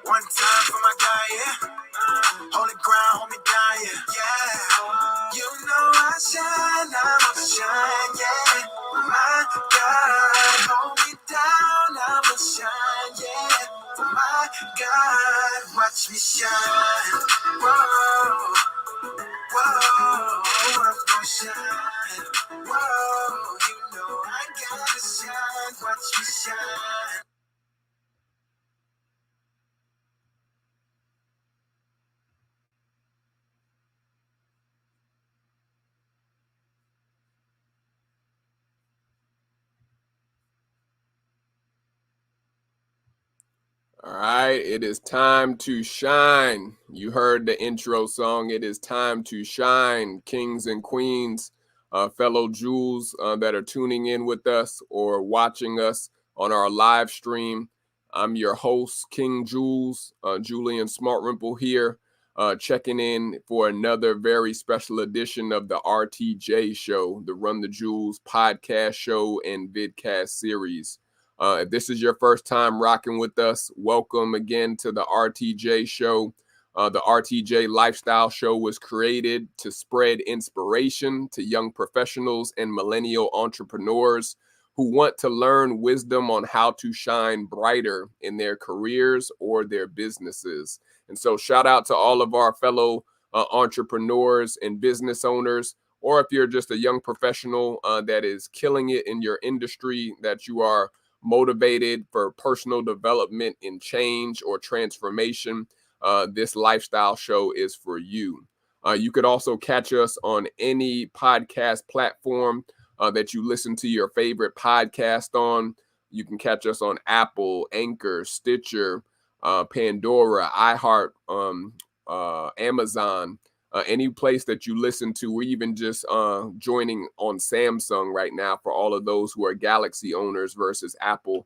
One time for my guy, yeah. Hold it ground, hold me down, yeah. You know I shine, I'ma shine, yeah. My God, hold me down, I'ma shine, yeah. My God, watch me shine. Whoa, whoa, I'm gonna shine. Whoa, you know I gotta shine, watch me shine. All right, it is time to shine. You heard the intro song. It is time to shine, kings and queens, fellow jewels that are tuning in with us or watching us on our live stream. I'm your host, King Jewels, Julian Smartrimple here, checking in for another very special edition of the RTJ show, the Run the Jewelz podcast show and vidcast series. If this is your first time rocking with us, welcome again to the RTJ show. The RTJ lifestyle show was created to spread inspiration to young professionals and millennial entrepreneurs who want to learn wisdom on how to shine brighter in their careers or their businesses. And so shout out to all of our fellow entrepreneurs and business owners, or if you're just a young professional that is killing it in your industry, that you are motivated for personal development and change or transformation, this lifestyle show is for you. You could also catch us on any podcast platform that you listen to your favorite podcast on. You can catch us on Apple, Anchor, Stitcher, Pandora, iHeart, Amazon, any place that you listen to. We're even just joining on Samsung right now for all of those who are Galaxy owners versus Apple.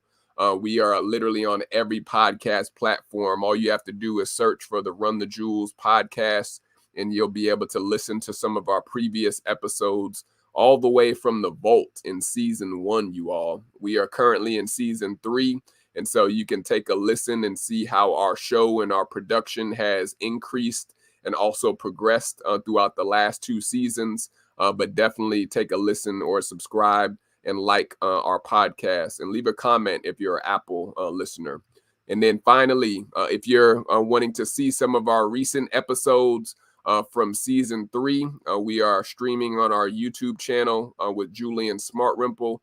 We are literally on every podcast platform. All you have to do is search for the Run the Jewelz podcast, and you'll be able to listen to some of our previous episodes all the way from the vault in season 1, you all. We are currently in season 3. And so you can take a listen and see how our show and our production has increased and also progressed throughout the last 2 seasons. But definitely take a listen or subscribe and like our podcast and leave a comment if you're an Apple listener. And then finally, if you're wanting to see some of our recent episodes from season 3, we are streaming on our YouTube channel with Julian Smartrimple.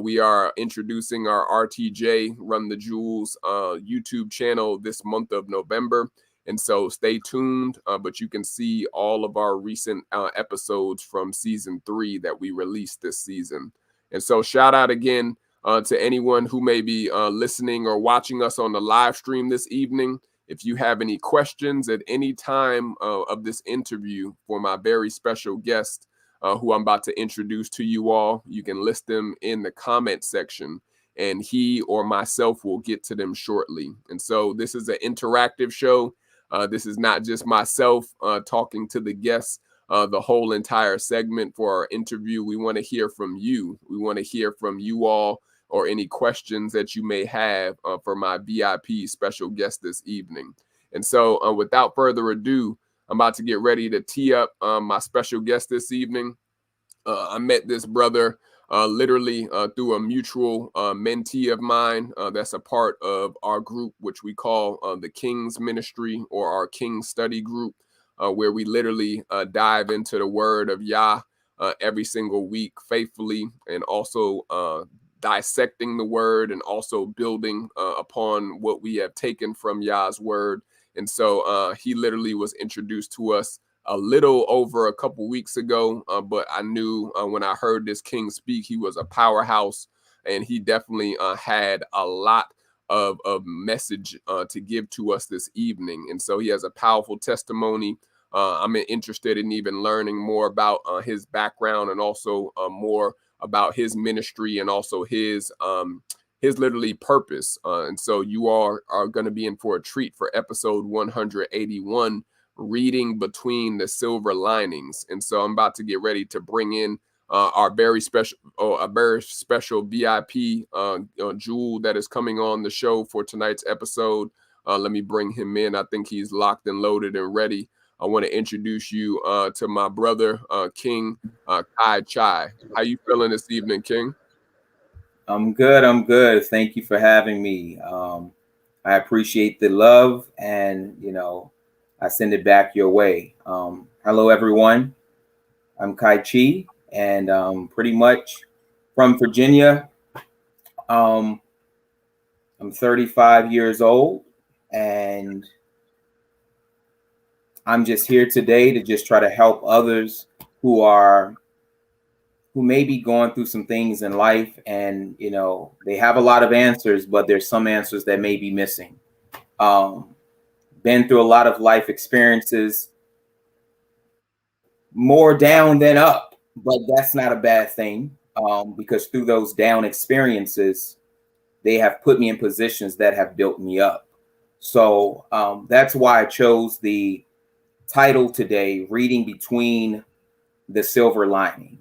We are introducing our RTJ Run the Jewelz YouTube channel this month of November. And so stay tuned, but you can see all of our recent episodes from season 3 that we released this season. And so shout out again to anyone who may be listening or watching us on the live stream this evening. If you have any questions at any time of this interview for my very special guest, who I'm about to introduce to you all, you can list them in the comment section, and he or myself will get to them shortly. And so this is an interactive show. This is not just myself talking to the guests the whole entire segment for our interview. We want to hear from you. We want to hear from you all, or any questions that you may have for my VIP special guest this evening. And so without further ado, I'm about to get ready to tee up my special guest this evening. I met this brother literally through a mutual mentee of mine that's a part of our group, which we call the King's Ministry, or our King Study Group, where we literally dive into the word of Yah every single week faithfully, and also dissecting the word and also building upon what we have taken from Yah's word. And so he literally was introduced to us a little over a couple weeks ago, but I knew when I heard this king speak, he was a powerhouse, and he definitely had a lot of message to give to us this evening. And so he has a powerful testimony. I'm interested in even learning more about his background, and also more about his ministry, and also his literally purpose. And so you all are going to be in for a treat for episode 181, reading between the silver linings. And so I'm about to get ready to bring in our very special VIP jewel that is coming on the show for tonight's episode. Let me bring him in. I think he's locked and loaded and ready. I want to introduce you to my brother, King Kai Chai. How you feeling this evening, King? I'm good. I'm good. Thank you for having me. I appreciate the love, and I send it back your way. Hello, everyone. I'm Kai Chi, and pretty much from Virginia. I'm 35 years old, and I'm just here today to just try to help others who may be going through some things in life, and they have a lot of answers, but there's some answers that may be missing. Been through a lot of life experiences, more down than up, but that's not a bad thing, because through those down experiences, they have put me in positions that have built me up. So that's why I chose the title today, Reading Between the Silver Lining.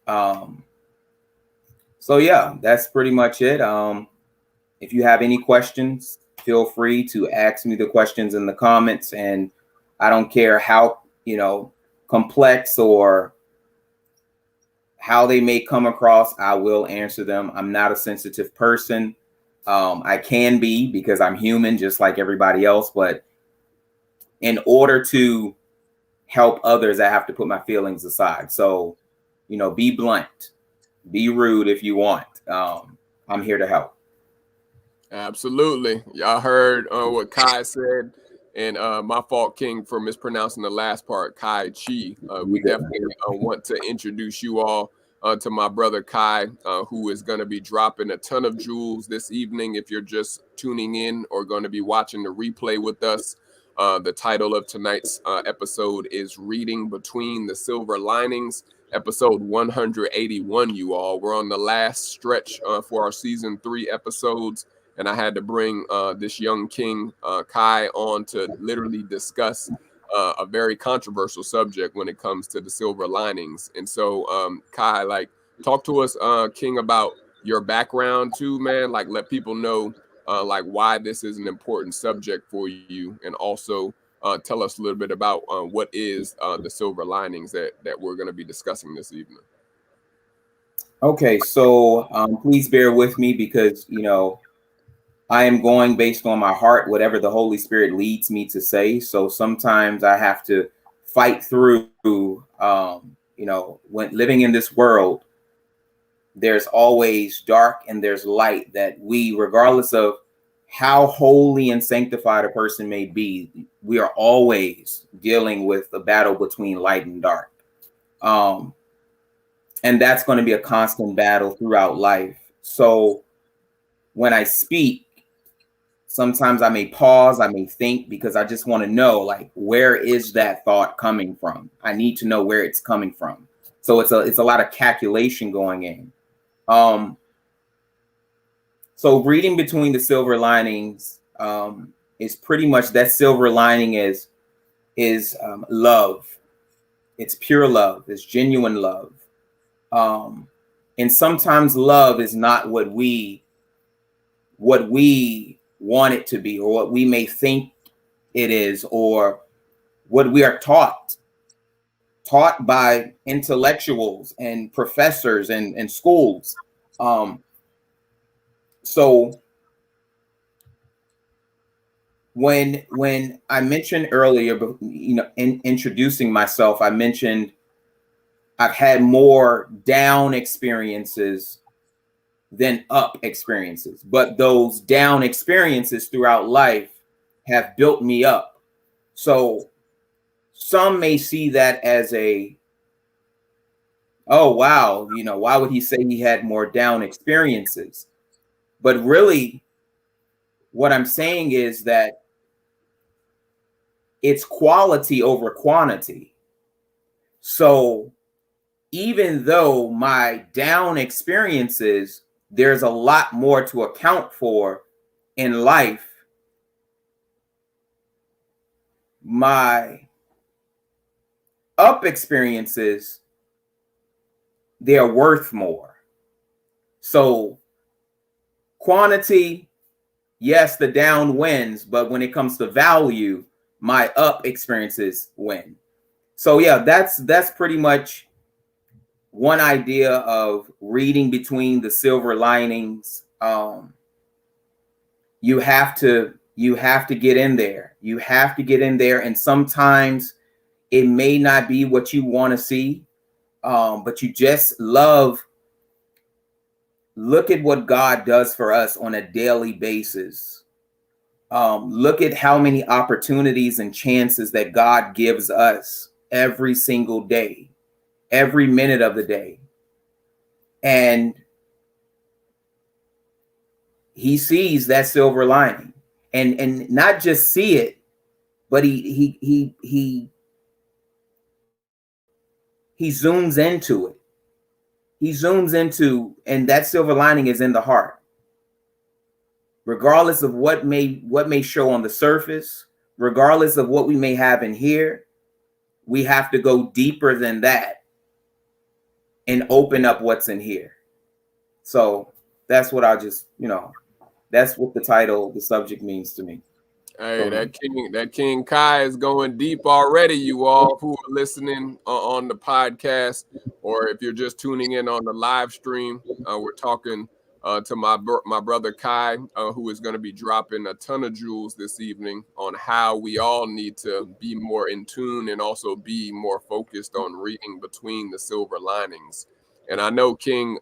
So yeah, that's pretty much it. If you have any questions, feel free to ask me the questions in the comments, and I don't care how complex or how they may come across, I will answer them. I'm not a sensitive person. I can be, because I'm human just like everybody else, but in order to help others, I have to put my feelings aside. So be blunt, be rude if you want. I'm here to help. Absolutely. Y'all heard what Kai said, and my fault, King, for mispronouncing the last part, Kai Chi. We definitely want to introduce you all to my brother Kai, who is going to be dropping a ton of jewels this evening. If you're just tuning in or going to be watching the replay with us, the title of tonight's episode is Reading Between the Silver Linings, episode 181, you all. We're on the last stretch for our season 3 episodes, and I had to bring this young king, Kai, on to literally discuss a very controversial subject when it comes to the silver linings. And so, Kai, talk to us, King, about your background too, man. Let people know why this is an important subject for you, and also tell us a little bit about what is the silver linings that we're going to be discussing this evening. Okay, so please bear with me, because I am going based on my heart, whatever the Holy Spirit leads me to say. So sometimes I have to fight through, when living in this world, there's always dark and there's light, that we, regardless of how holy and sanctified a person may be, we are always dealing with a battle between light and dark. And that's going to be a constant battle throughout life. So when I speak, sometimes I may pause, I may think, because I just want to know, where is that thought coming from? I need to know where it's coming from. So it's a lot of calculation going in. So reading between the silver linings is pretty much, that silver lining is love. It's pure love. It's genuine love. And sometimes love is not what we want it to be, or what we may think it is, or what we are taught by intellectuals and professors and schools. So when I mentioned earlier, in introducing myself, I mentioned I've had more down experiences than up experiences, but those down experiences throughout life have built me up. So some may see that as oh wow, why would he say he had more down experiences? But really, what I'm saying is that it's quality over quantity. So even though my down experiences, there's a lot more to account for in life, my up experiences, they are worth more. So quantity Yes, the down wins, but when it comes to value, my up experiences win. So yeah, that's pretty much one idea of reading between the silver linings. You have to get in there. You have to get in there, and sometimes it may not be what you want to see, but you just look at what God does for us on a daily basis. Look at how many opportunities and chances that God gives us every single day, every minute of the day. And he sees that silver lining, and not just see it, but he zooms into it. He zooms into, and that silver lining is in the heart. Regardless of what may show on the surface, regardless of what we may have in here, we have to go deeper than that and open up what's in here. So that's what that's what the subject means to me. Hey, that King Kai is going deep already, you all who are listening on the podcast, or if you're just tuning in on the live stream. We're talking to my brother Kai, who is going to be dropping a ton of jewels this evening on how we all need to be more in tune and also be more focused on reading between the silver linings. And I know, King,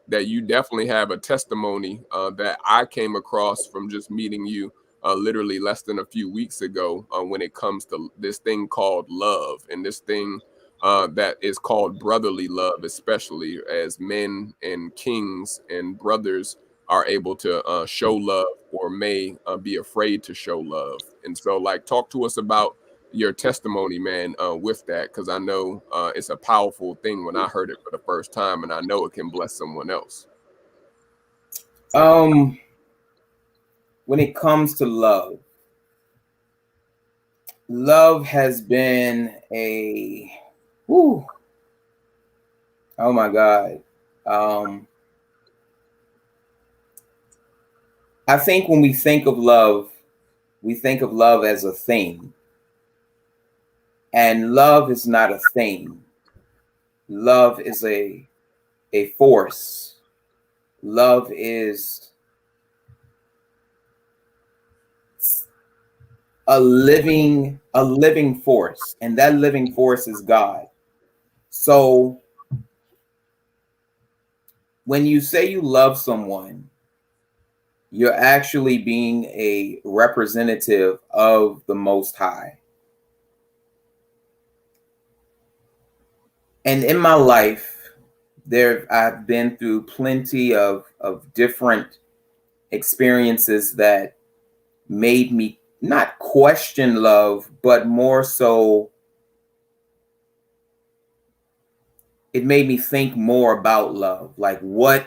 that you definitely have a testimony that I came across from just meeting you literally less than a few weeks ago when it comes to this thing called love, and this thing that is called brotherly love, especially as men and kings and brothers are able to show love, or may be afraid to show love. And so, like, talk to us about your testimony, man, with that, because I know it's a powerful thing when I heard it for the first time, and I know it can bless someone else. When it comes to love has been oh my God. I think when we think of love as a thing. And love is not a thing. Love is a force. Love is a living force, and that living force is God. So when you say you love someone, you're actually being a representative of the Most High. And in my life, I've been through plenty of different experiences that made me not question love, but more so it made me think more about love, like what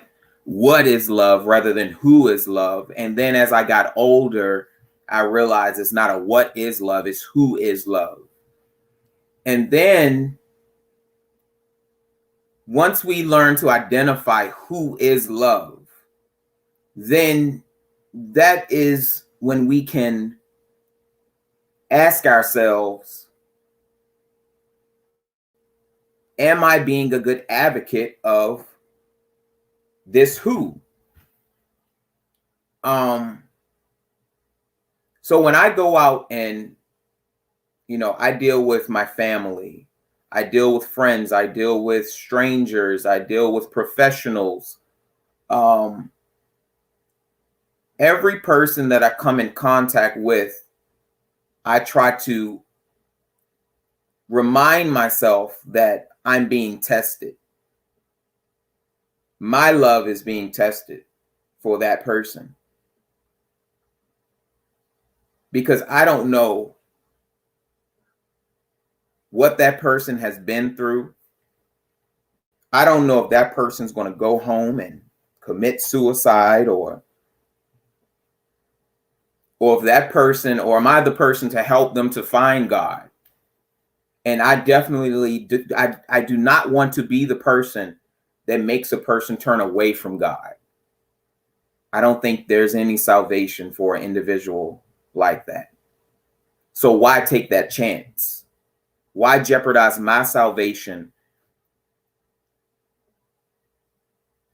is love rather than who is love. And then as I got older, I realized it's not a what is love, it's who is love. And then once we learn to identify who is love, then that is when we can ask ourselves, am I being a good advocate of this who? So when I go out and, I deal with my family, I deal with friends, I deal with strangers, I deal with professionals. Every person that I come in contact with, I try to remind myself that I'm being tested. My love is being tested for that person. Because I don't know what that person has been through. I don't know if that person's going to go home and commit suicide, or if that person, or am I the person to help them to find God? And I definitely I do not want to be the person that makes a person turn away from God. I don't think there's any salvation for an individual like that. So why take that chance? Why jeopardize my salvation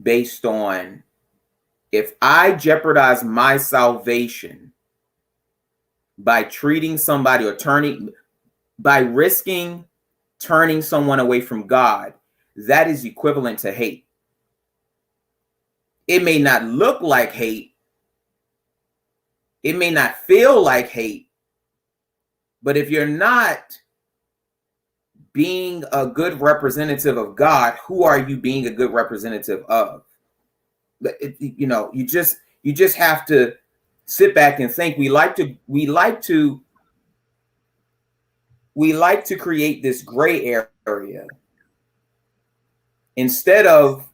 based on, if I jeopardize my salvation by treating somebody or by risking turning someone away from God, that is equivalent to hate. It may not look like hate. It may not feel like hate. But if you're not being a good representative of God, who are you being a good representative of? You just have to sit back and think. We like to create this gray area instead of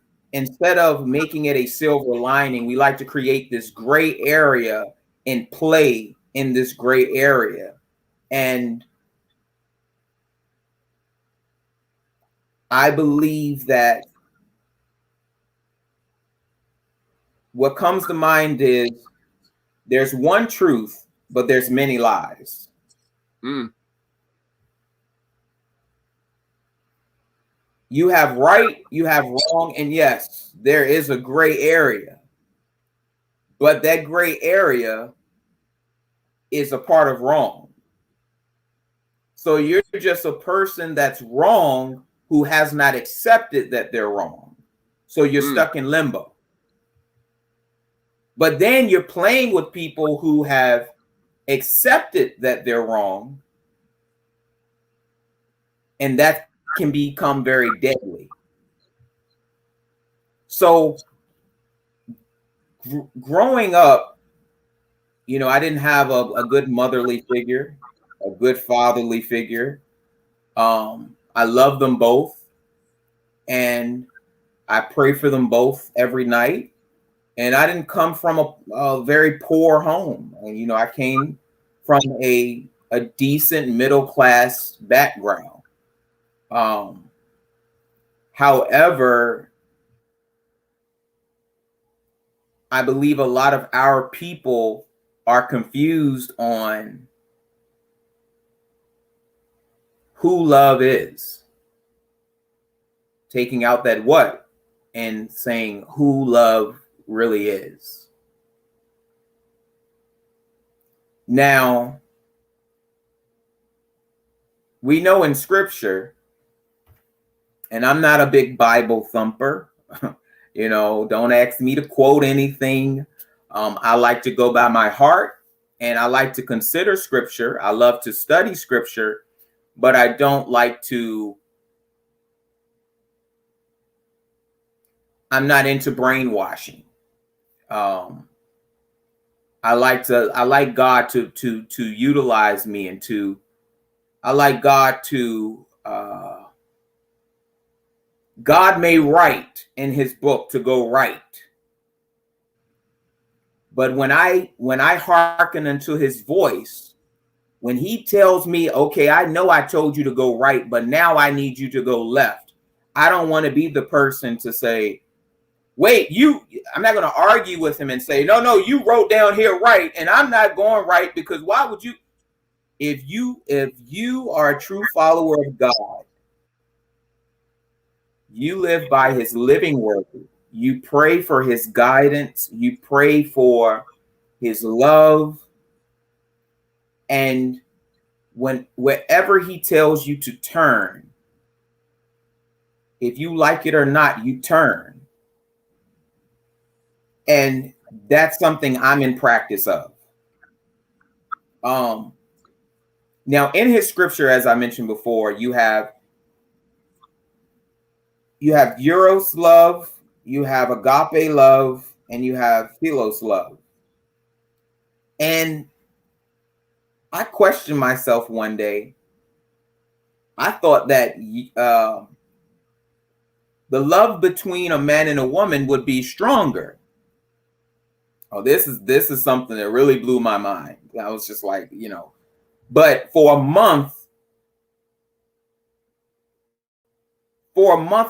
making it a silver lining. We like to create this gray area and play in this gray area. And I believe that what comes to mind is there's one truth, but there's many lies. You have right, you have wrong, and yes, there is a gray area. But that gray area is a part of wrong. So you're just a person that's wrong who has not accepted that they're wrong. So you're stuck in limbo. But then you're playing with people who have accepted that they're wrong. And that can become very deadly. So growing up, I didn't have a good motherly figure, a good fatherly figure. I love them both, and I pray for them both every night. And I didn't come from a very poor home. I came from a decent middle class background. However, I believe a lot of our people are confused on who love is, taking out that what and saying who love really is. Now, we know in scripture, and I'm not a big Bible thumper, don't ask me to quote anything. I like to go by my heart, and I like to consider scripture. I love to study scripture, but I don't like to, I'm not into brainwashing. I like God to utilize me, and I like God to, God may write in his book to go right. But when I hearken unto his voice, when he tells me, okay, I know I told you to go right, but now I need you to go left. I don't want to be the person to say, wait, I'm not going to argue with him and say, no, you wrote down here right, and I'm not going right, because why would you? If you are a true follower of God, you live by his living word. You pray for his guidance. You pray for his love. And wherever he tells you to turn, if you like it or not, you turn. And that's something I'm in practice of. Now, in his scripture, as I mentioned before, you have eros love, you have agape love, and you have philos love. And I questioned myself one day. I thought that the love between a man and a woman would be stronger. Oh, this is something that really blew my mind. I was just like, but for a month,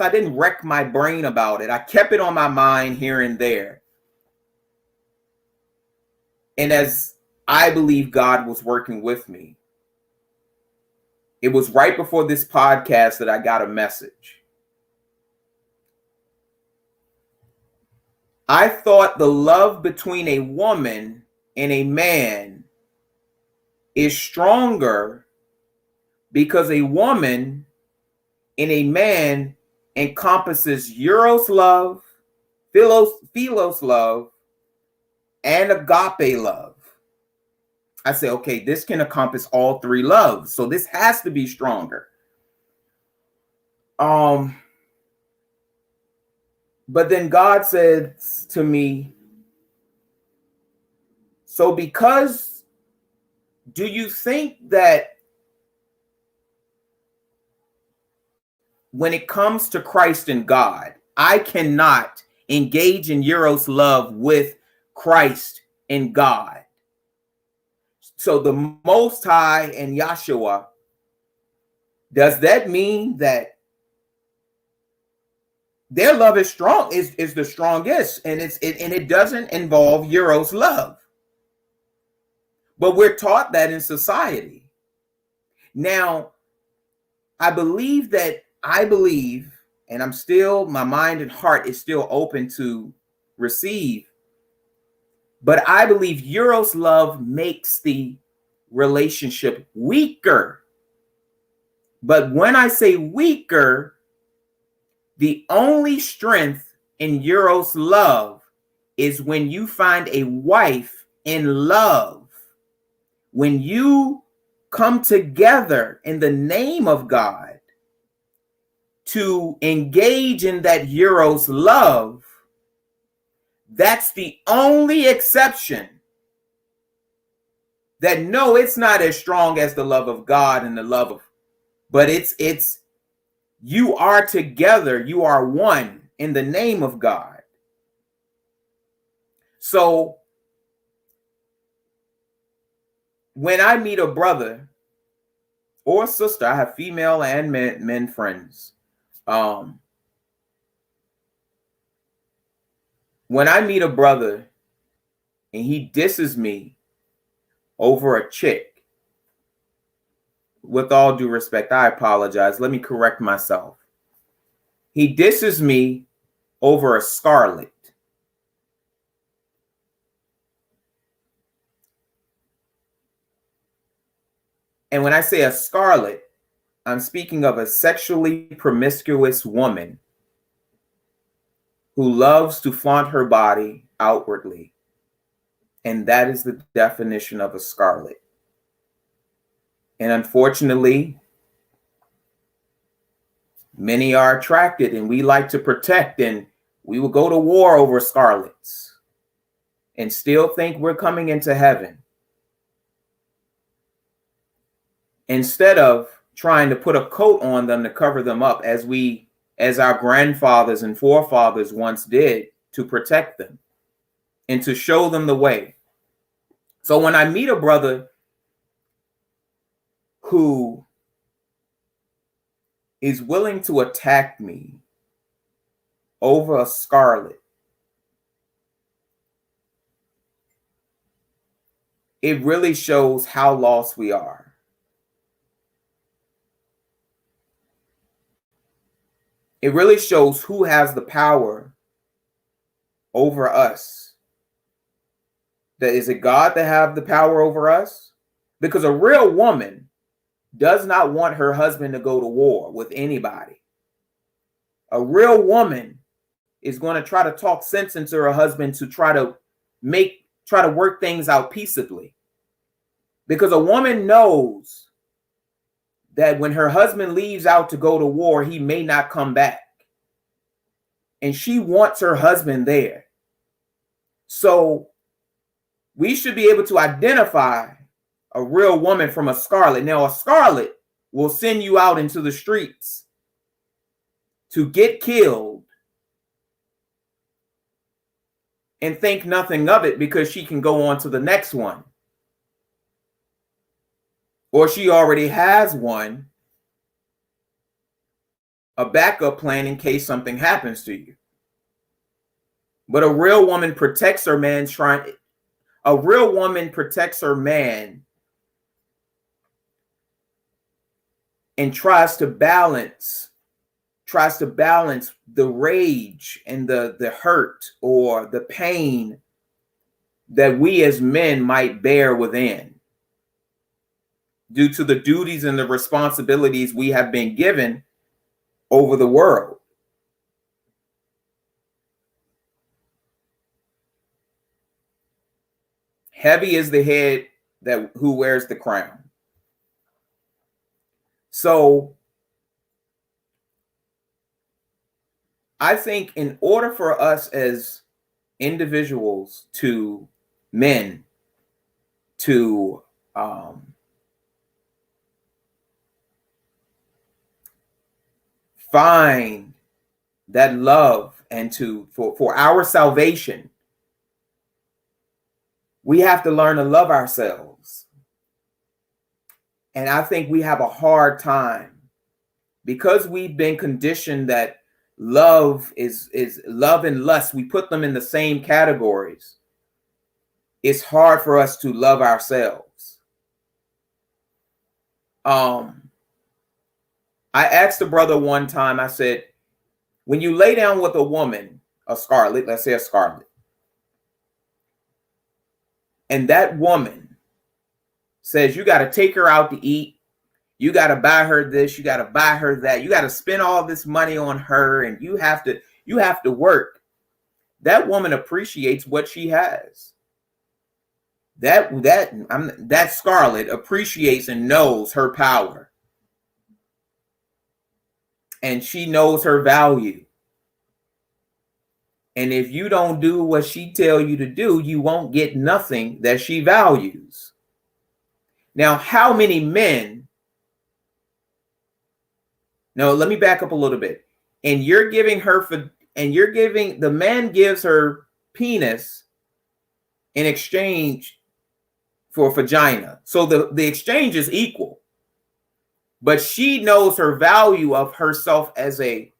I didn't wreck my brain about it. I kept it on my mind here and there. And as I believe God was working with me, it was right before this podcast that I got a message. I thought the love between a woman and a man is stronger because a woman and a man encompasses eros love, philos love, and agape love. I say, okay, this can encompass all three loves, so this has to be stronger. But then God said to me, so because do you think that when it comes to Christ and God, I cannot engage in eros love with Christ and God? So the Most High and Yahshua, does that mean that their love is strong, is the strongest, and it doesn't involve eros love? But we're taught that in society. Now, I believe, and I'm still, my mind and heart is still open to receive, but I believe eros love makes the relationship weaker. But when I say weaker, the only strength in eros love is when you find a wife in love. When you come together in the name of God to engage in that eros love, that's the only exception. That no, it's not as strong as the love of God and the love of, but it's you are together, you are one in the name of God. So when I meet a brother or sister, I have female and men friends. When I meet a brother and he disses me over a chick, with all due respect, I apologize. Let me correct myself. He disses me over a scarlet. And when I say a scarlet, I'm speaking of a sexually promiscuous woman who loves to flaunt her body outwardly. And that is the definition of a scarlet. And unfortunately, many are attracted, and we like to protect, and we will go to war over scarlets and still think we're coming into heaven, instead of trying to put a coat on them to cover them up as our grandfathers and forefathers once did, to protect them and to show them the way. So when I meet a brother who is willing to attack me over a scarlet, it really shows how lost we are. It really shows who has the power over us. That is it God that have the power over us? Because a real woman does not want her husband to go to war with anybody. A real woman is going to try to talk sense into her husband to try to work things out peaceably. Because a woman knows that when her husband leaves out to go to war, he may not come back. And she wants her husband there. So we should be able to identify a real woman from a scarlet. Now, a scarlet will send you out into the streets to get killed and think nothing of it because she can go on to the next one. Or she already has one, a backup plan in case something happens to you. But a real woman protects her man, A real woman protects her man and tries to balance the rage and the hurt or the pain that we as men might bear within due to the duties and the responsibilities we have been given over the world. Heavy is the head who wears the crown. So I think in order for us as individuals men to find that love and for our salvation, we have to learn to love ourselves. And I think we have a hard time because we've been conditioned that love is love and lust. We put them in the same categories. It's hard for us to love ourselves. I asked a brother one time, I said, when you lay down with a woman, let's say a Scarlet, and that woman says you got to take her out to eat, you got to buy her this, you got to buy her that, you got to spend all this money on her, and you have to work. That woman appreciates what she has. That Scarlet appreciates and knows her power. And she knows her value. And if you don't do what she tell you to do, you won't get nothing that she values. Now, how many men? No, let me back up a little bit. And the man gives her penis in exchange for vagina. So the exchange is equal. But she knows her value of herself as the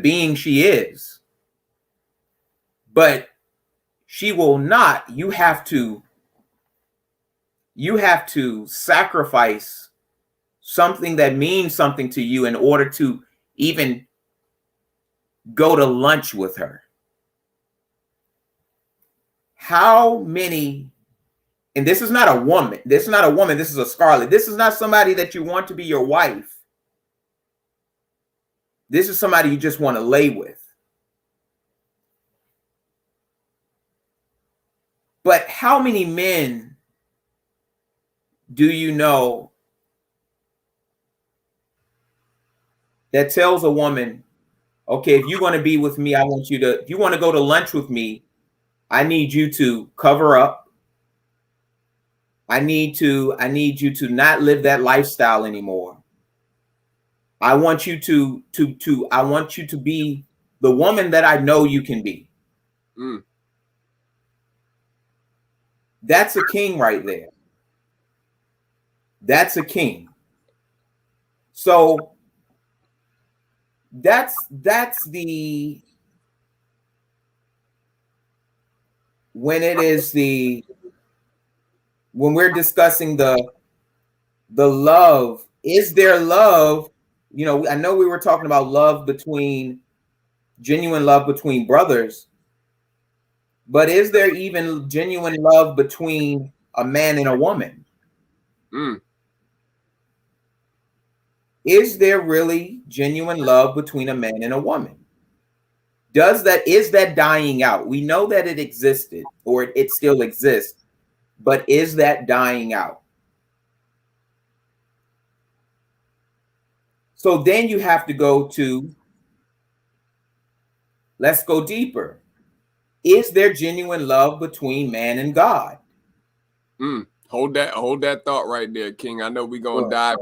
being she is. But she will not. You have to sacrifice something that means something to you in order to even go to lunch with her. How many? And this is not a woman. This is not a woman. This is a Scarlet. This is not somebody that you want to be your wife. This is somebody you just want to lay with. But how many men do you know that tells a woman, okay, if you want to be with me, if you want to go to lunch with me, I need you to cover up. I need you to not live that lifestyle anymore. I want you to be the woman that I know you can be. Mm. That's a king right there. That's a king. So that's when we're discussing the love, is there love? I know we were talking about genuine love between brothers, but is there even genuine love between a man and a woman? Mm. Is there really genuine love between a man and a woman? Is that dying out? We know that it existed or it still exists, but is that dying out? So then you have to let's go deeper. Is there genuine love between man and God? Mm. Hold that thought right there, King. I know we're gonna dive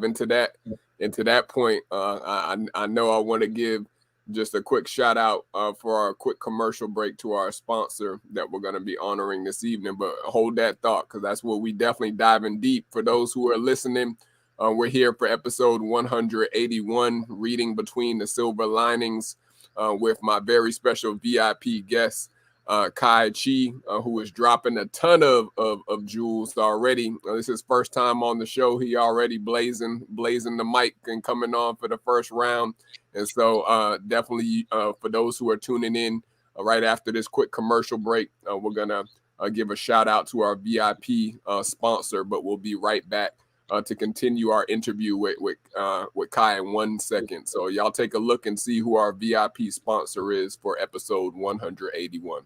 into that point. I know I want to give just a quick shout out for our quick commercial break to our sponsor that we're going to be honoring this evening. But hold that thought, because that's where we definitely diving deep. For those who are listening, we're here for episode 181, Reading Between the Silver Linings, with my very special VIP guest, Kai Chi, who is dropping a ton of jewels already. This is his first time on the show. He already blazing the mic and coming on for the first round. And so definitely for those who are tuning in right after this quick commercial break, we're going to give a shout out to our VIP sponsor, but we'll be right back to continue our interview with Kai in 1 second. So y'all take a look and see who our VIP sponsor is for episode 181.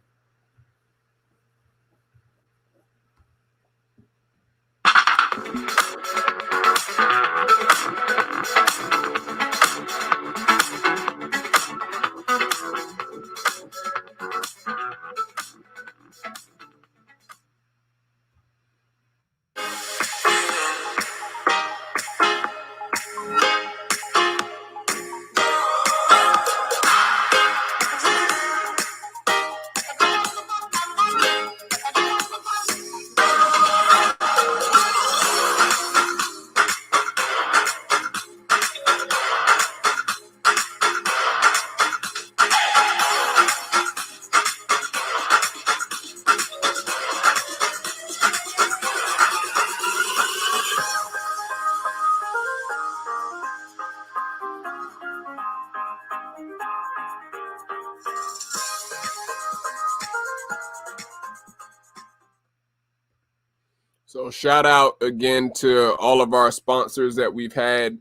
So shout out again to all of our sponsors that we've had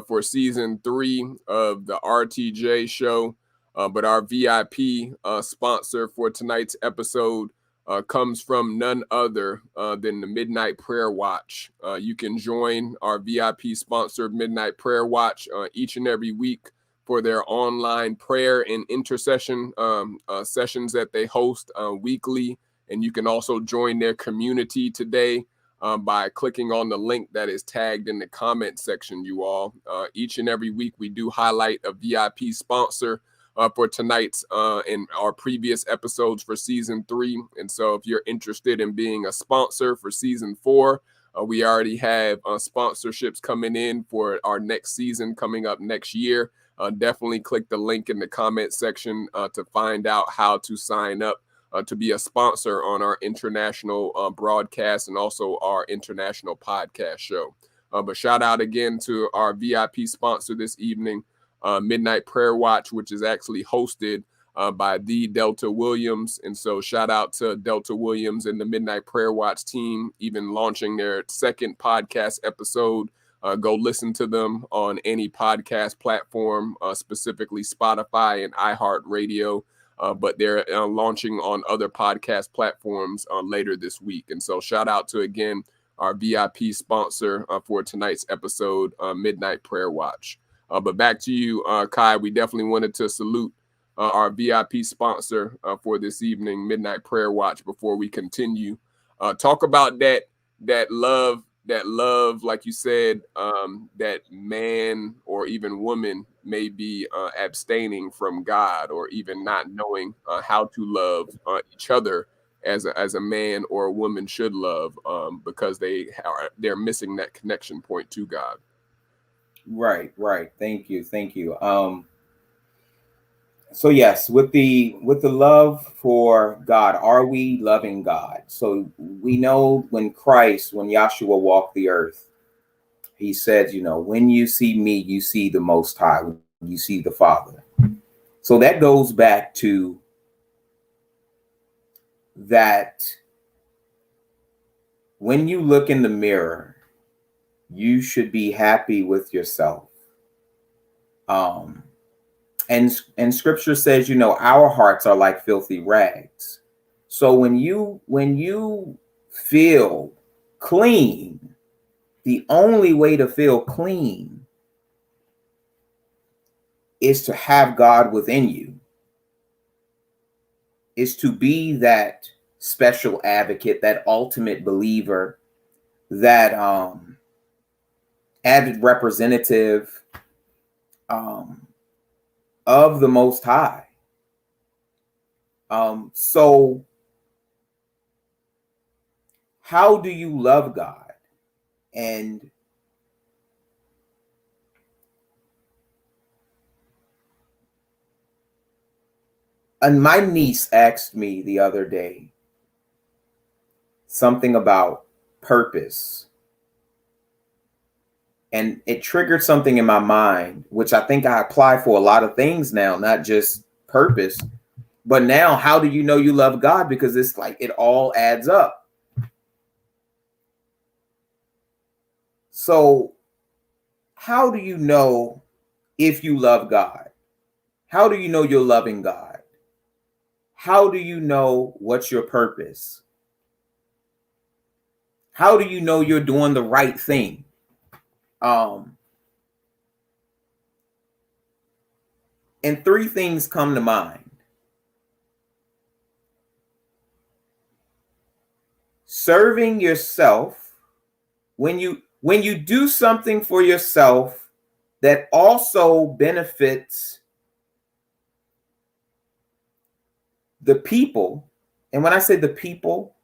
for season 3 of the RTJ show. But our VIP sponsor for tonight's episode comes from none other than the Midnight Prayer Watch. You can join our VIP sponsor, Midnight Prayer Watch, each and every week for their online prayer and intercession sessions that they host weekly. And you can also join their community today by clicking on the link that is tagged in the comment section, you all. Each and every week, we do highlight a VIP sponsor for tonight's and our previous episodes for season 3. And so if you're interested in being a sponsor for season 4, we already have sponsorships coming in for our next season coming up next year. Definitely click the link in the comment section to find out how to sign up to be a sponsor on our international broadcast and also our international podcast show. But shout out again to our VIP sponsor this evening, Midnight Prayer Watch, which is actually hosted by the Delta Williams. And so shout out to Delta Williams and the Midnight Prayer Watch team, even launching their second podcast episode. Go listen to them on any podcast platform, specifically Spotify and iHeartRadio. But they're launching on other podcast platforms later this week. And so shout out to, again, our VIP sponsor for tonight's episode, Midnight Prayer Watch. But back to you, Kai. We definitely wanted to salute our VIP sponsor for this evening, Midnight Prayer Watch, before we continue. Talk about that love, like you said, that man or even woman may be abstaining from God or even not knowing how to love each other as a man or a woman should love because they're missing that connection point to God. Right. Thank you. So yes, with the love for God, are we loving God? So we know when Yahshua walked the earth, he said, when you see me, you see the Most High, you see the Father. So that goes back to that when you look in the mirror, you should be happy with yourself. And scripture says, our hearts are like filthy rags. So when you feel clean, the only way to feel clean is to have God within you, is to be that special advocate, that ultimate believer, that added representative of the Most High. So how do you love God? And And my niece asked me the other day something about purpose. And it triggered something in my mind, which I think I apply for a lot of things now, not just purpose. But now, how do you know you love God? Because it's like it all adds up. So how do you know if you love God? How do you know you're loving God? How do you know what's your purpose? How do you know you're doing the right thing? And three things come to mind. Serving yourself. When you do something for yourself that also benefits the people, and when I say the people,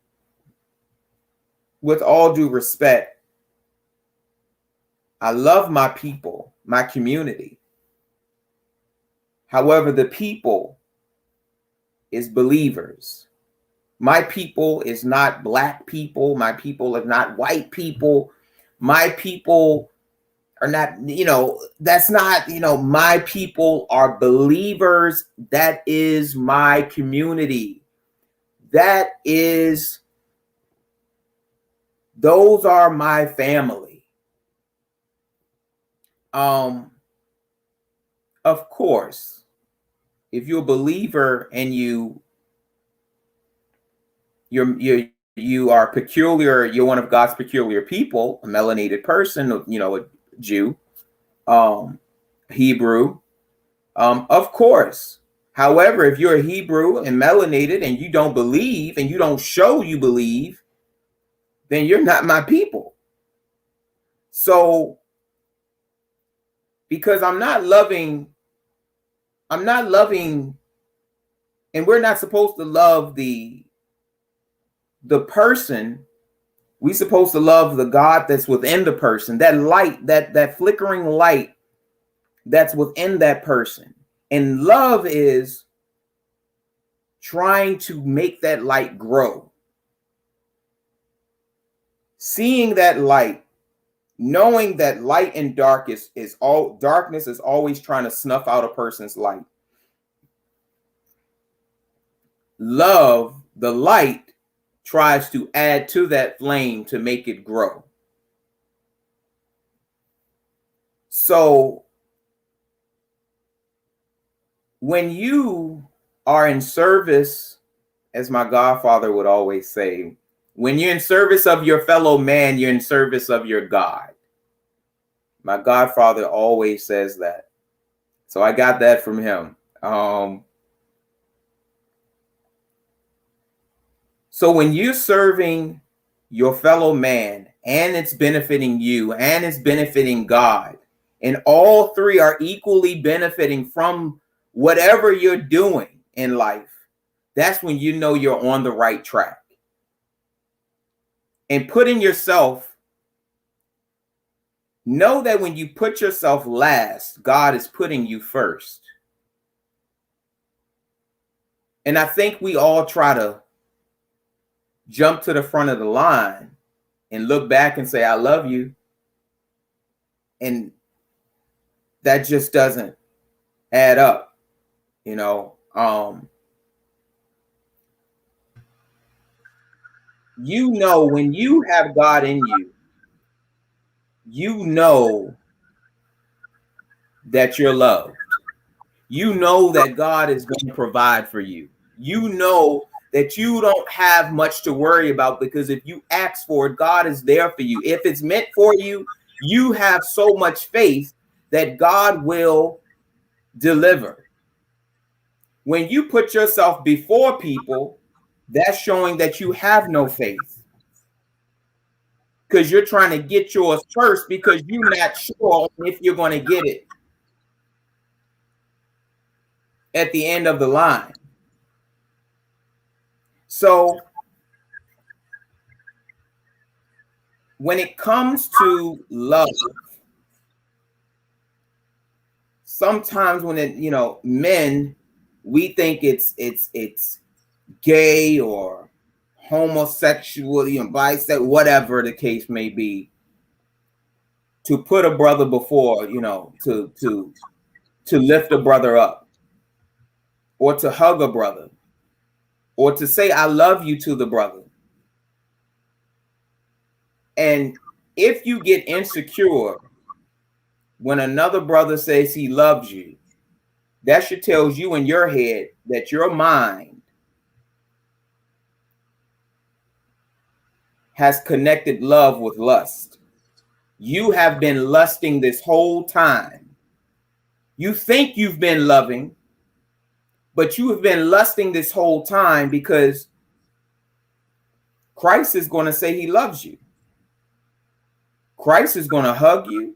with all due respect, I love my people, my community. However, the people is believers. My people is not black people. My people are not white people. My people are not, that's not, my people are believers. That is my community. Those are my family. Of course, if you're a believer and you are peculiar, you're one of God's peculiar people, a melanated person, a Jew, Hebrew, of course. However, if you're a Hebrew and melanated and you don't believe and you don't show you believe, then you're not my people. So, because I'm not loving, and we're not supposed to love the person. We're supposed to love the God that's within the person, that light, that flickering light that's within that person. And love is trying to make that light grow. Seeing that light, knowing that light and darkness is always trying to snuff out a person's light. Love, the light, tries to add to that flame to make it grow. So when you are in service, as my godfather would always say, when you're in service of your fellow man, you're in service of your God. My godfather always says that. So I got that from him. So when you're serving your fellow man and it's benefiting you and it's benefiting God, and all three are equally benefiting from whatever you're doing in life, that's when you know you're on the right track. And putting yourself, know that when you put yourself last, God is putting you first. And I think we all try to jump to the front of the line and look back and say, I love you. And that just doesn't add up, when you have God in you, you know that you're loved. You know that God is going to provide for you. You know that you don't have much to worry about, because if you ask for it, God is there for you. If it's meant for you, you have so much faith that God will deliver. When you put yourself before people, that's showing that you have no faith, because you're trying to get yours first because you're not sure if you're going to get it at the end of the line. So when it comes to love, sometimes when men we think it's gay or homosexual, bisexual, whatever the case may be, to put a brother before, to lift a brother up, or to hug a brother, or to say I love you to the brother. And if you get insecure when another brother says he loves you, that should tell you in your head that your mind has connected love with lust. You have been lusting this whole time. You think you've been loving, but you have been lusting this whole time, because Christ is going to say he loves you. Christ is going to hug you.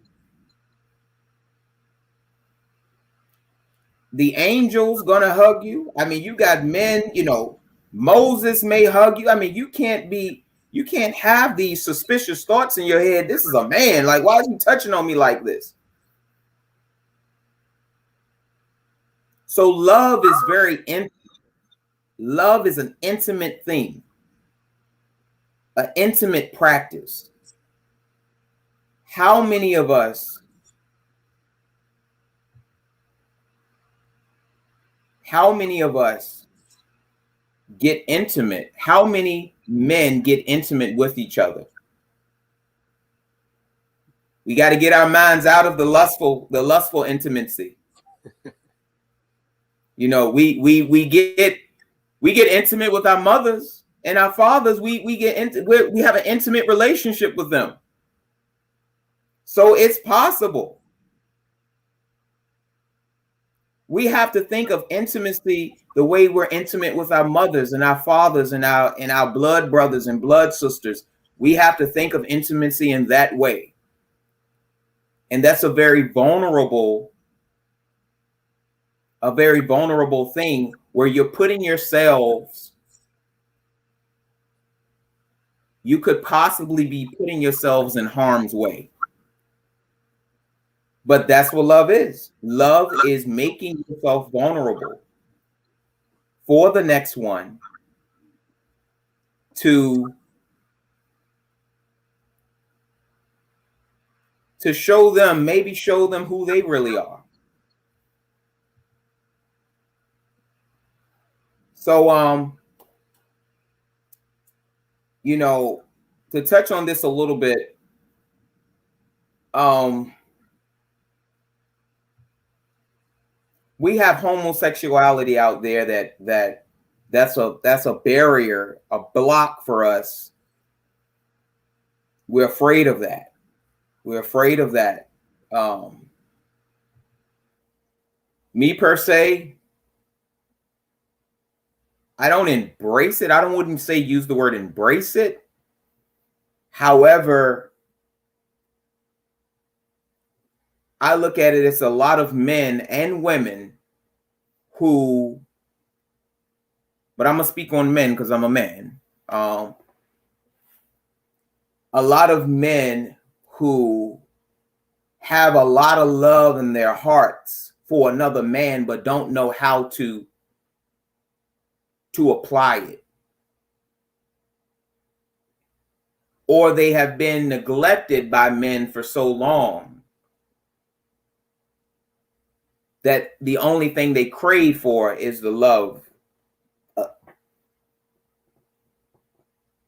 The angels going to hug you. I mean, you got men, Moses may hug you. I mean, you can't have these suspicious thoughts in your head. This is a man. Like, why is he touching on me like this? So love is very intimate. Love is an intimate thing, an intimate practice. How many of us get intimate? How many men get intimate with each other? We got to get our minds out of the lustful intimacy. We get intimate with our mothers and our fathers. We have an intimate relationship with them. So it's possible. We have to think of intimacy the way we're intimate with our mothers and our fathers and our blood brothers and blood sisters. We have to think of intimacy in that way. And that's a very vulnerable thing, where you're putting yourselves, you could possibly be putting yourselves in harm's way. But that's what love is. Love is making yourself vulnerable for the next one to show them who they really are. So, to touch on this a little bit, we have homosexuality out there that's a barrier, a block for us. We're afraid of that. Me per se, I don't embrace it. I wouldn't say use the word embrace it. However, I look at it as a lot of men and women who, but I'm going to speak on men because I'm a man. A lot of men who have a lot of love in their hearts for another man, but don't know how to apply it. Or they have been neglected by men for so long that the only thing they crave for is the love.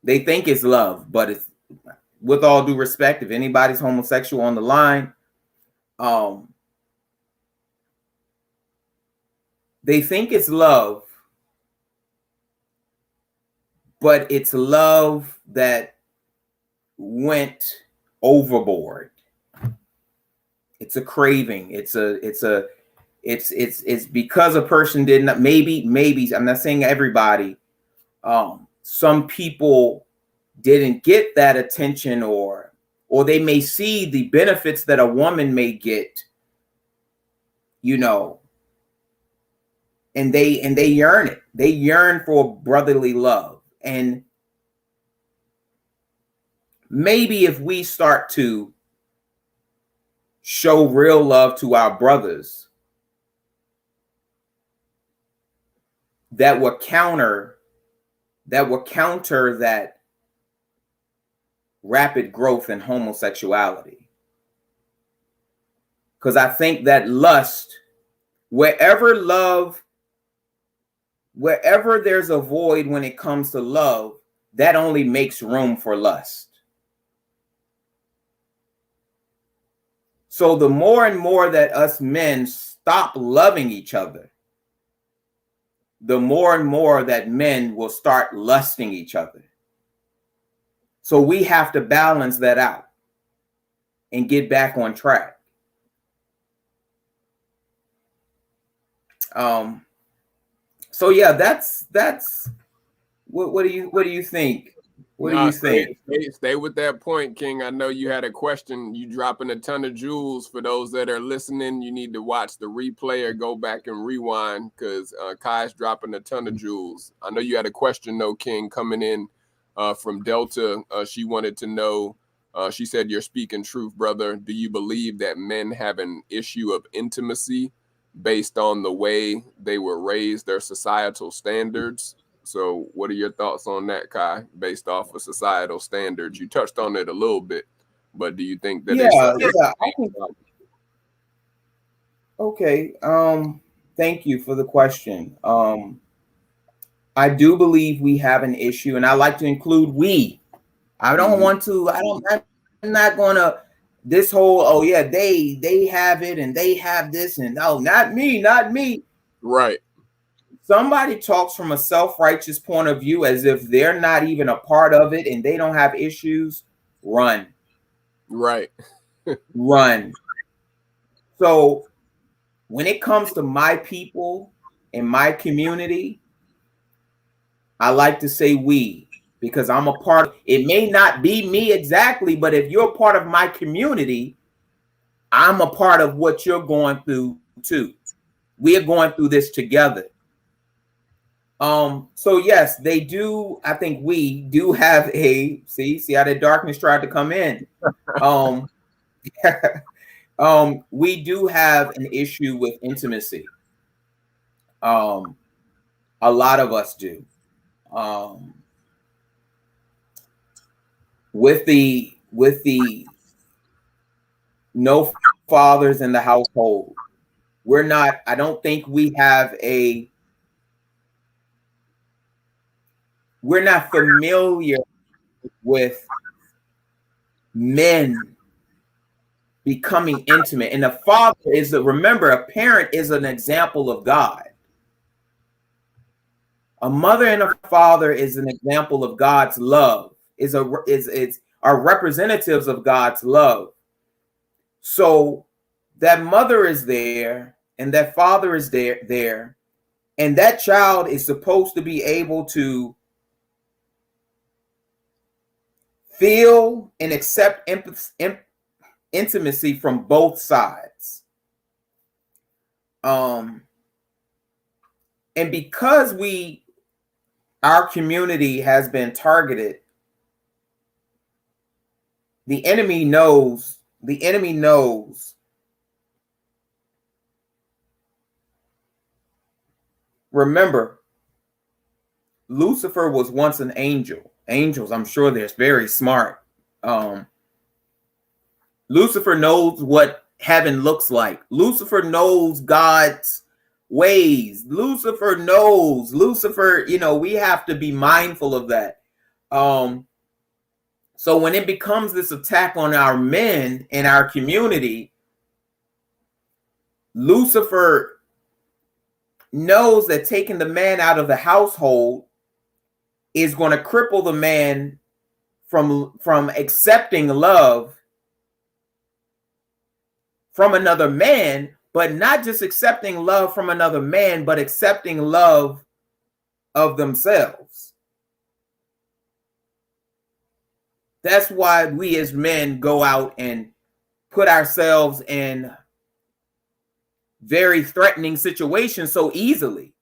They think it's love, but it's, with all due respect, if anybody's homosexual on the line, they think it's love, but it's love that went overboard. It's a craving. It's because a person did not, maybe I'm not saying everybody, some people didn't get that attention, or they may see the benefits that a woman may get, and they yearn it. They yearn for brotherly love. And maybe if we start to show real love to our brothers, that will counter that rapid growth in homosexuality. Because I think that lust, wherever there's a void when it comes to love, that only makes room for lust. So the more and more that us men stop loving each other, the more and more that men will start lusting each other. So we have to balance that out and get back on track. So yeah, that's what do you think? What do you think? Stay with that point, King. I know you had a question. You dropping a ton of jewels. For those that are listening, you need to watch the replay or go back and rewind, because Kai's dropping a ton of jewels. I know you had a question though, King, coming in from Delta. She wanted to know, she said, "You're speaking truth, brother. Do you believe that men have an issue of intimacy based on the way they were raised, their societal standards?" So what are your thoughts on that, Kai, based off of societal standards? You touched on it a little bit, but do you think that I think, okay. Thank you for the question. I do believe we have an issue, and I like to include we. I don't want to, I'm not gonna this whole, oh yeah, they have it and they have this, and no, not me. Right. Somebody talks from a self-righteous point of view as if they're not even a part of it and they don't have issues. Run. Right. Run. So when it comes to my people and my community, I like to say we, because I'm a part of it. May not be me exactly, but if you're a part of my community, I'm a part of what you're going through too. We are going through this together. So yes, they do. I think we do have a see how the darkness tried to come in. We do have an issue with intimacy. A lot of us do. With the no fathers in the household, I don't think we're not familiar with men becoming intimate. And a father remember, a parent is an example of God. A mother and a father is an example of God's love, are representatives of God's love. So that mother is there and that father is there, and that child is supposed to be able to feel and accept intimacy from both sides. And because our community has been targeted, the enemy knows. Remember, Lucifer was once an angel. Angels, I'm sure they're very smart. Lucifer knows what heaven looks like. Lucifer knows God's ways. Lucifer knows. We have to be mindful of that. So when it becomes this attack on our men in our community, Lucifer knows that taking the man out of the household is going to cripple the man from accepting love from another man, but not just accepting love from another man, but accepting love of themselves. That's why we as men go out and put ourselves in very threatening situations so easily.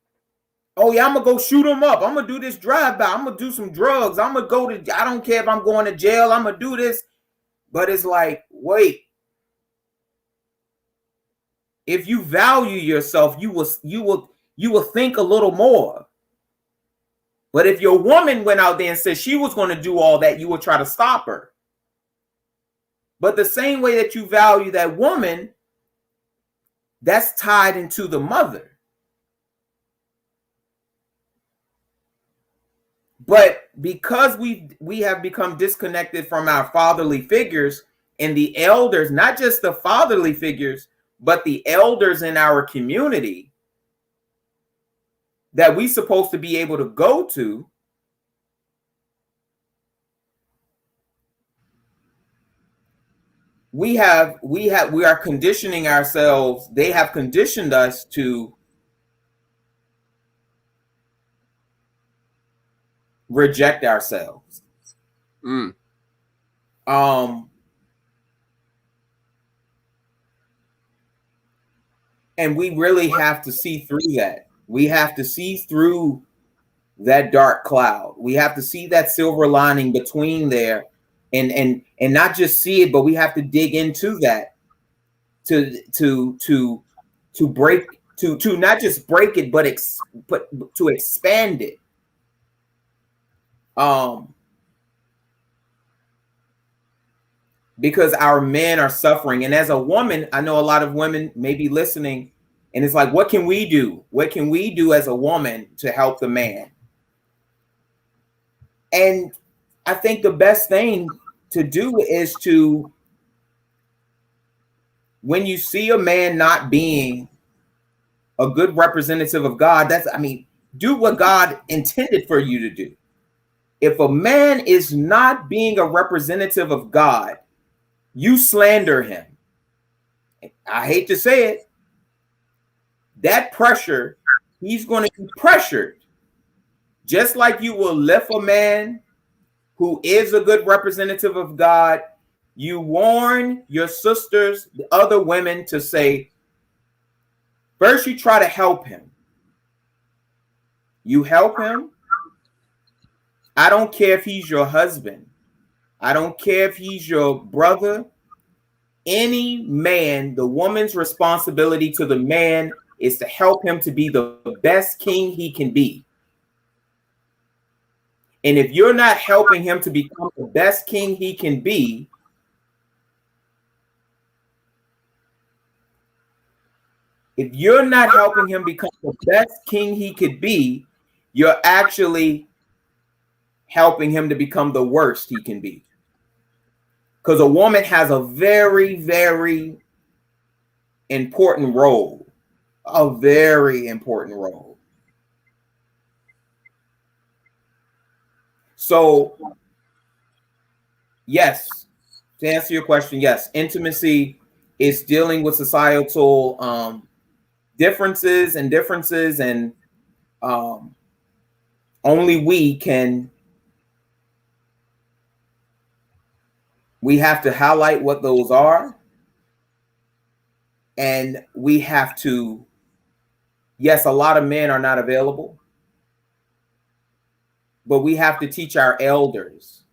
Oh yeah, I'm gonna go shoot him up. I'm gonna do this drive-by. I'm gonna do some drugs. I don't care if I'm going to jail. I'm gonna do this. But it's like, wait. If you value yourself, you will think a little more. But if your woman went out there and said she was going to do all that, you would try to stop her. But the same way that you value that woman, that's tied into the mother. But because we have become disconnected from our fatherly figures and the elders, not just the fatherly figures, but the elders in our community that we're supposed to be able to go to, we are conditioning ourselves. They have conditioned us to reject ourselves. And we really have to see through that. We have to see through that dark cloud. We have to see that silver lining between there, and not just see it, but we have to dig into that to break, to not just break it, but to expand it. Because our men are suffering. And as a woman, I know a lot of women may be listening, and it's like, what can we do? What can we do as a woman to help the man? And I think the best thing to do is to, when you see a man not being a good representative of God, do what God intended for you to do. If a man is not being a representative of God, you slander him. I hate to say it. That pressure, he's going to be pressured. Just like you will lift a man who is a good representative of God, you warn your sisters, the other women, to say, first you try to help him. You help him. I don't care if he's your husband. I don't care if he's your brother. Any man, the woman's responsibility to the man is to help him to be the best king he can be. And if you're not helping him to become the best king he can be, if you're not helping him become the best king he could be, you're actually helping him to become the worst he can be. Because a woman has a very, very important role. A very important role. So, yes, to answer your question, yes, intimacy is dealing with societal differences, and only we have to highlight what those are, and we have to, yes, a lot of men are not available, but we have to teach our elders.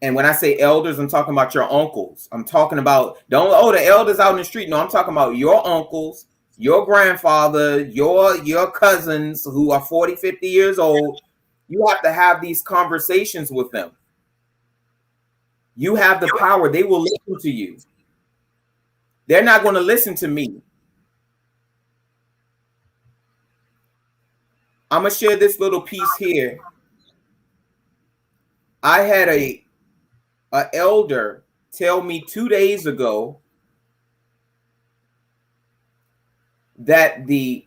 And when I say elders, I'm talking about your uncles. I'm talking about, the elders out in the street. No, I'm talking about your uncles, your grandfather, your cousins who are 40, 50 years old. You have to have these conversations with them. You have the power. They will listen to you. They're not going to listen to me. I'm going to share this little piece here. I had a elder tell me 2 days ago that the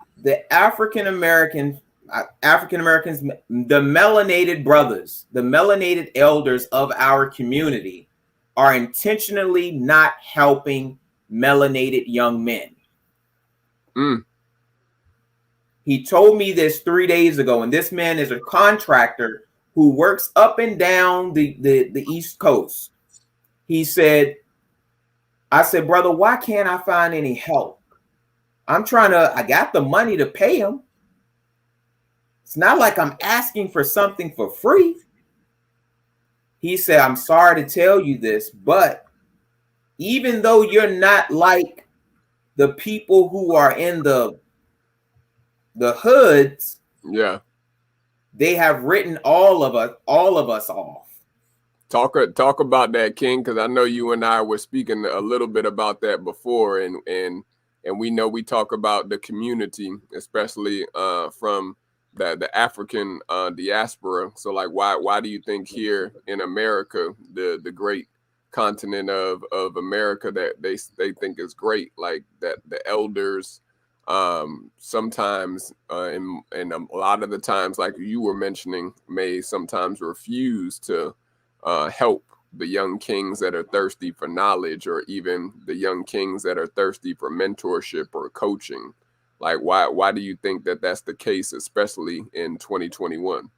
African Americans, the melanated brothers, the melanated elders of our community are intentionally not helping melanated young men. He told me this 3 days ago, and this man is a contractor who works up and down the East Coast. He said, I said, brother, why can't I find any help? I got the money to pay him. It's not like I'm asking for something for free. He said, I'm sorry to tell you this, but even though you're not like the people who are in the hoods, yeah, they have written all of us off. Talk about that, King, because I know you and I were speaking a little bit about that before, and we know we talk about the community, especially from the African diaspora. So, like, why do you think here in America, the great continent of America, that they think is great, like that the elders sometimes and a lot of the times, like you were mentioning, may sometimes refuse to help the young kings that are thirsty for knowledge, or even the young kings that are thirsty for mentorship or coaching? Like, why do you think that that's the case, especially in 2021?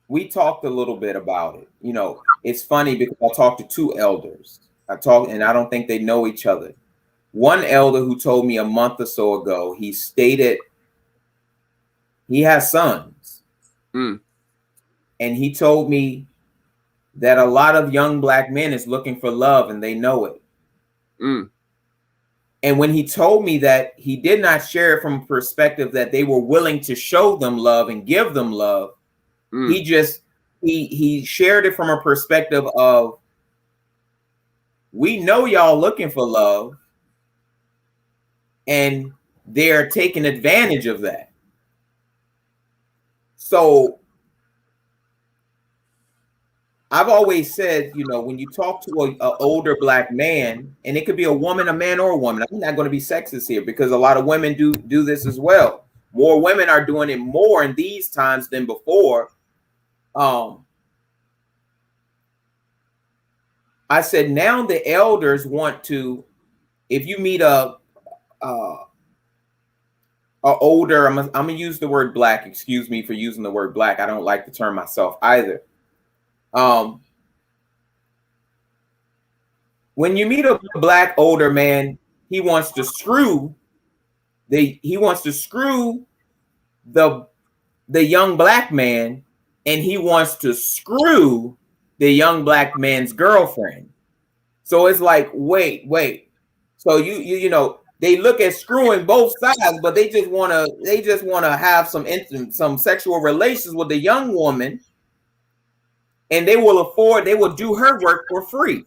We talked a little bit about it. You know, it's funny because I talked to two elders. And I don't think they know each other. One elder who told me a month or so ago, he stated he has sons. Mm. And he told me that a lot of young black men is looking for love and they know it. Mm. And when he told me that, he did not share it from a perspective that they were willing to show them love and give them love. Mm. He just, he shared it from a perspective of, we know y'all looking for love, and they're taking advantage of that. So I've always said, you know, when you talk to an older black man, and it could be a woman, a man, or a woman, I'm not going to be sexist here because a lot of women do this as well. More women are doing it more in these times than before. I said, now the elders want to, if you meet a older, I'm gonna use the word black. Excuse me for using the word black. I don't like the term myself either. When you meet a black older man, he wants to screw the young black man, and he wants to screw the young black man's girlfriend. So it's like, wait. So you know, they look at screwing both sides, but they just want to have some sexual relations with the young woman, and they will do her work for free.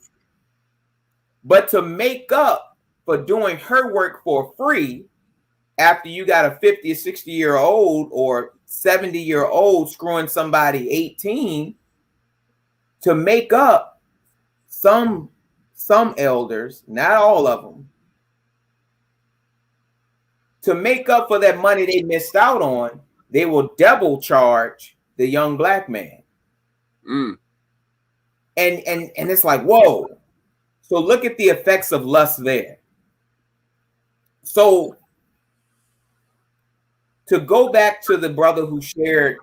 But to make up for doing her work for free, after you got a 50 or 60-year-old or 70-year-old screwing somebody 18, to make up, some elders, not all of them, to make up for that money they missed out on, they will double charge the young black man. Mm. And it's like, whoa. So look at the effects of lust there. So to go back to the brother who shared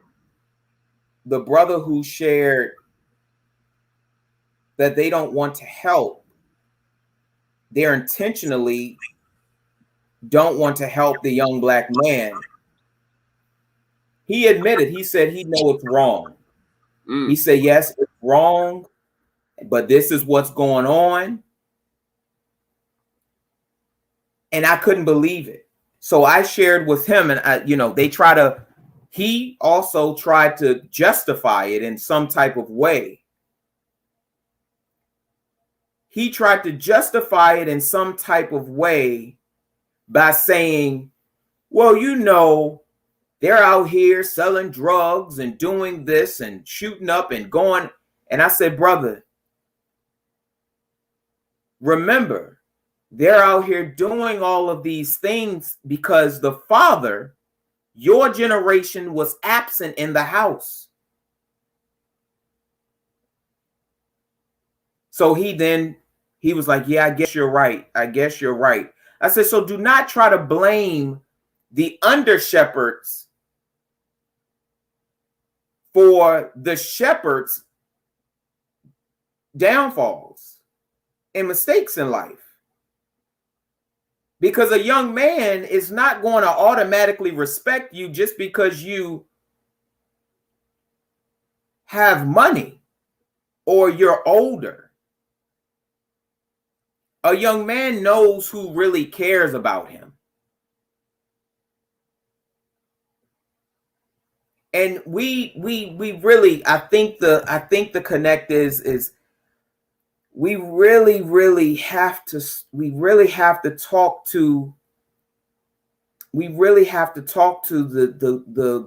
that they don't want to help, they're intentionally don't want to help the young black man. He admitted, he said he know it's wrong. Mm. He said, yes, it's wrong, but this is what's going on. And I couldn't believe it. So I shared with him, and he also tried to justify it in some type of way. He tried to justify it in some type of way by saying, well, you know, they're out here selling drugs and doing this and shooting up and going. And I said, brother, remember, they're out here doing all of these things because the father, your generation, was absent in the house. So he was like, yeah, I guess you're right. I said, so do not try to blame the under shepherds for the shepherds' downfalls and mistakes in life. Because a young man is not going to automatically respect you just because you have money or you're older. a young man knows who really cares about him. And we really, I think the connect is we really have to talk to the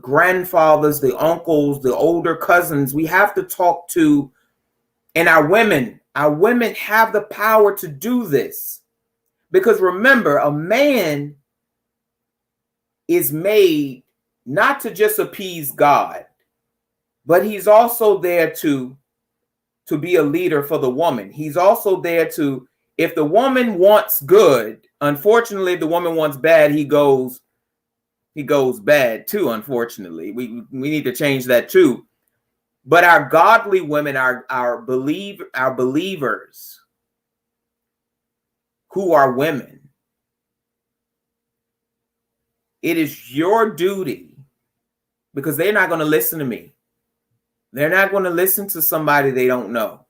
grandfathers, the uncles, the older cousins. We have to talk to, and our women have the power to do this. Because remember, a man is made not to just appease God, but he's also there to be a leader for the woman. He's also there to, if the woman wants good, unfortunately, if the woman wants bad, he goes bad too. Unfortunately, we need to change that too. But our godly women, our believers who are women, it is your duty, because they're not going to listen to me. They're not going to listen to somebody they don't know.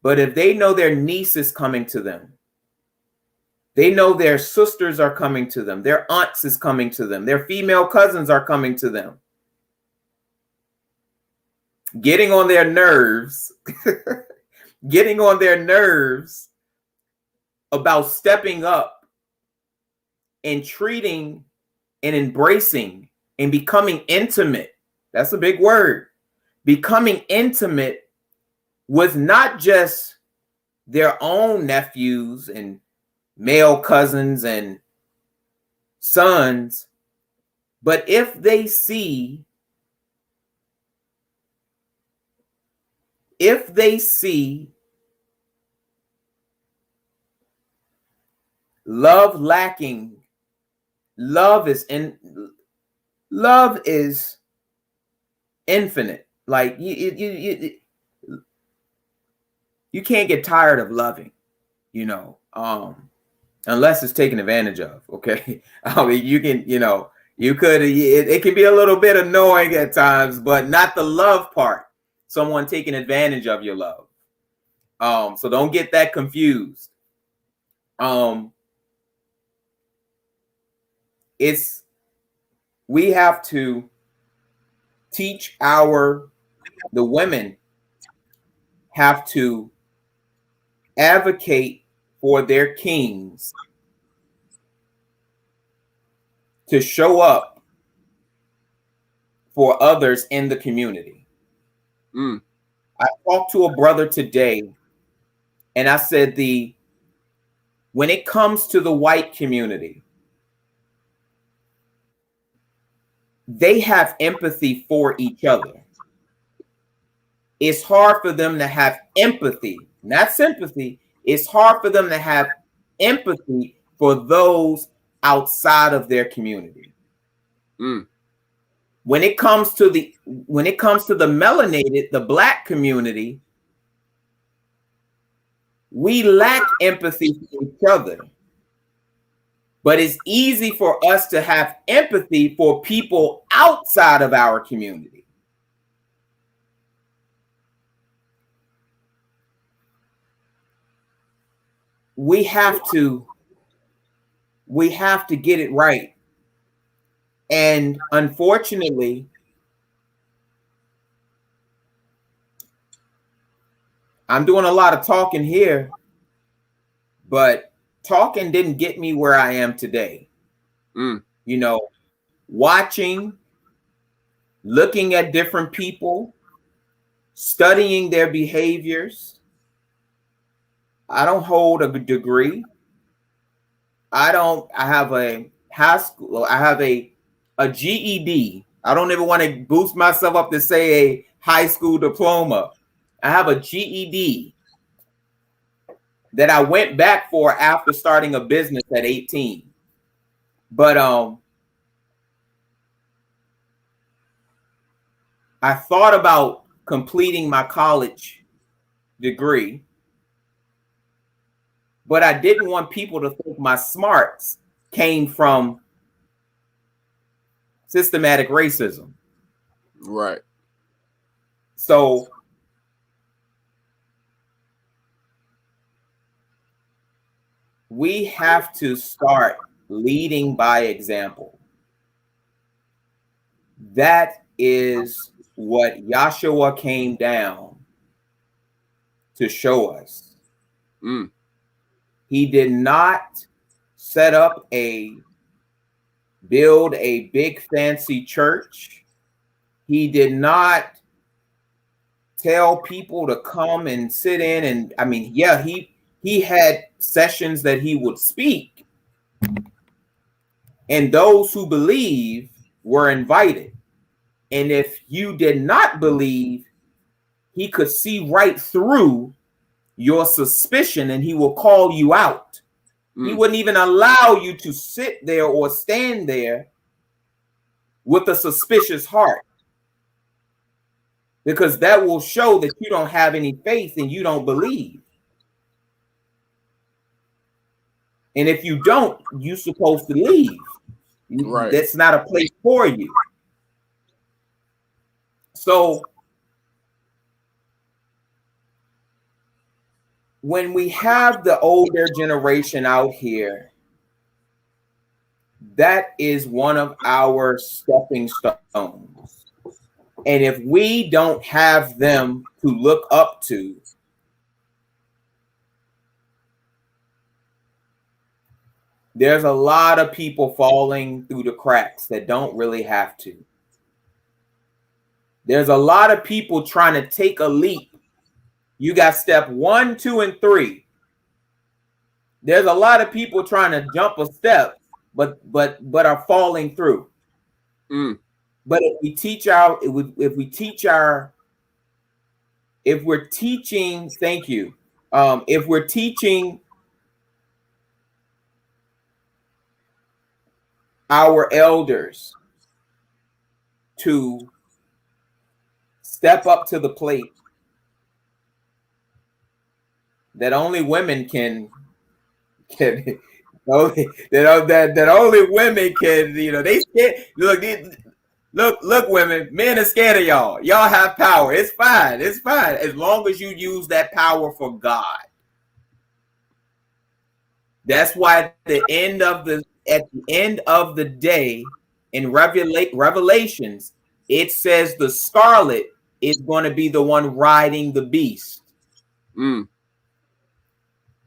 But if they know their niece is coming to them, they know their sisters are coming to them, their aunts is coming to them, their female cousins are coming to them, getting on their nerves, about stepping up and treating and embracing and becoming intimate. That's a big word. Becoming intimate with not just their own nephews and male cousins and sons, but if they see love lacking, love is infinite. Like you can't get tired of loving, unless it's taken advantage of. Okay. I mean, you can, it can be a little bit annoying at times, but not the love part. Someone taking advantage of your love. So don't get that confused. We have to teach the women have to advocate for their kings to show up for others in the community. I talked to a brother today, and I said when it comes to the white community, they have empathy for each other. It's hard for them to have empathy, not sympathy. It's hard for them to have empathy for those outside of their community. When it comes to the melanated, the black community, we lack empathy for each other. But it's easy for us to have empathy for people outside of our community. We have to get it right. And unfortunately, I'm doing a lot of talking here, but talking didn't get me where I am today. Watching, looking at different people, studying their behaviors. I don't hold a degree. I have a high school. I have a GED. I don't even want to boost myself up to say a high school diploma. I have a GED that I went back for after starting a business at 18. But I thought about completing my college degree, but I didn't want people to think my smarts came from systematic racism. Right. So we have to start leading by example. That is what Yahshua came down to show us. He did not build a big fancy church. He did not tell people to come and sit in, and I mean, yeah, he had sessions that he would speak, and those who believe were invited. And if you did not believe, he could see right through your suspicion and he will call you out. He wouldn't even allow you to sit there or stand there with a suspicious heart, because that will show that you don't have any faith and you don't believe. And if you don't, you're supposed to leave. Right. That's not a place for you. So when we have the older generation out here, that is one of our stepping stones. And if we don't have them to look up to, there's a lot of people falling through the cracks that don't really have to. There's a lot of people trying to take a leap. You got step 1, 2, and 3. There's a lot of people trying to jump a step, but are falling through. But if we're teaching our elders to step up to the plate, that only women can that only women can, they scared. Look, women, men are scared of y'all. Y'all have power. It's fine. As long as you use that power for God. That's why at the end of the day in Revelations, it says the scarlet is going to be the one riding the beast.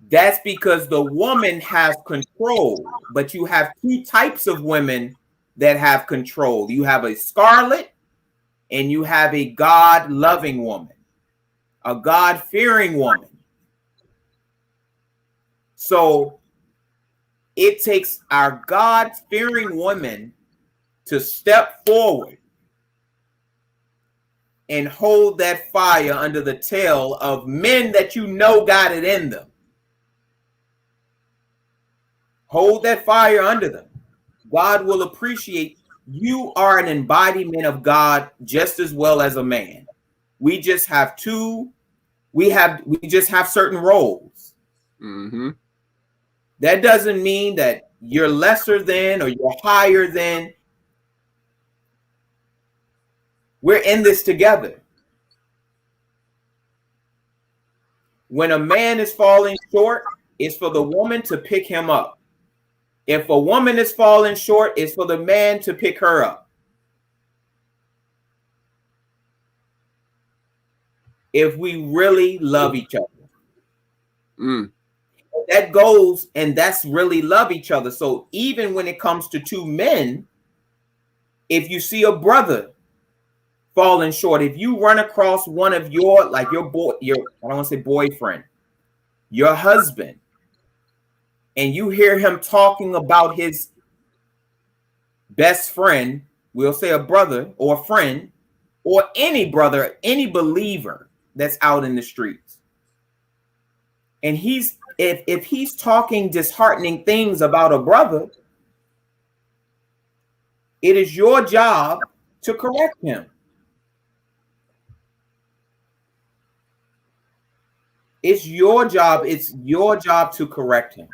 That's because the woman has control, but you have two types of women that have control. You have a scarlet and you have a God-loving woman, a God-fearing woman. So it takes our God-fearing women to step forward and hold that fire under the tail of men that got it in them. Hold that fire under them. God will appreciate you. Are an embodiment of God just as well as a man. We just have we just have certain roles. That doesn't mean that you're lesser than or you're higher than. We're in this together. When a man is falling short, it's for the woman to pick him up. If a woman is falling short, it's for the man to pick her up. If we really love each other. That goes, and that's really love each other. So even when it comes to two men, if you see a brother falling short, if you run across one of your I don't want to say boyfriend, your husband, and you hear him talking about his best friend, we'll say a brother or a friend, or any brother, any believer that's out in the streets, and if he's talking disheartening things about a brother, it is your job to correct him. It's your job to correct him.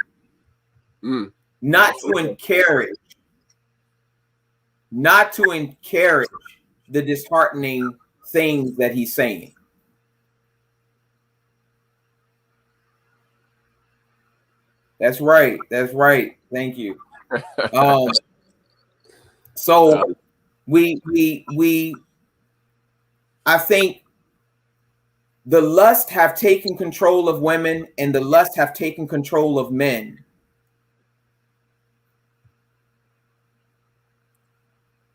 Not to encourage the disheartening things that he's saying. That's right. That's right. Thank you. So I think the lust have taken control of women and the lust have taken control of men.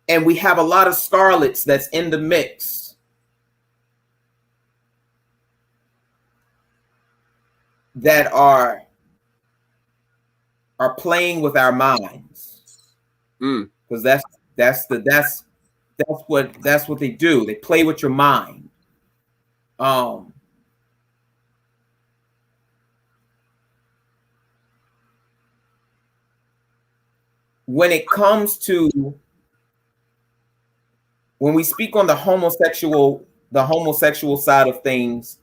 And we have a lot of starlets that's in the mix. That are playing with our minds. Because that's what they do. They play with your mind. When it comes to when we speak on the homosexual side of things,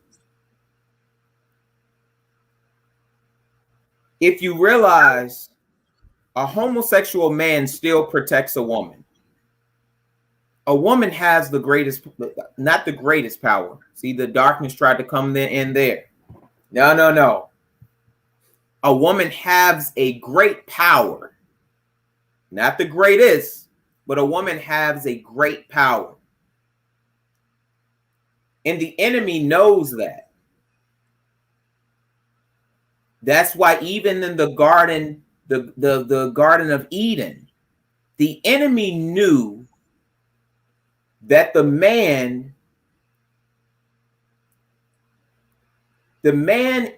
if you realize a homosexual man still protects a woman. A woman has the greatest, not the greatest power. See, the darkness tried to come in there. No. A woman has a great power. Not the greatest, but a woman has a great power. And the enemy knows that. That's why even in the garden, the Garden of Eden, the enemy knew that the man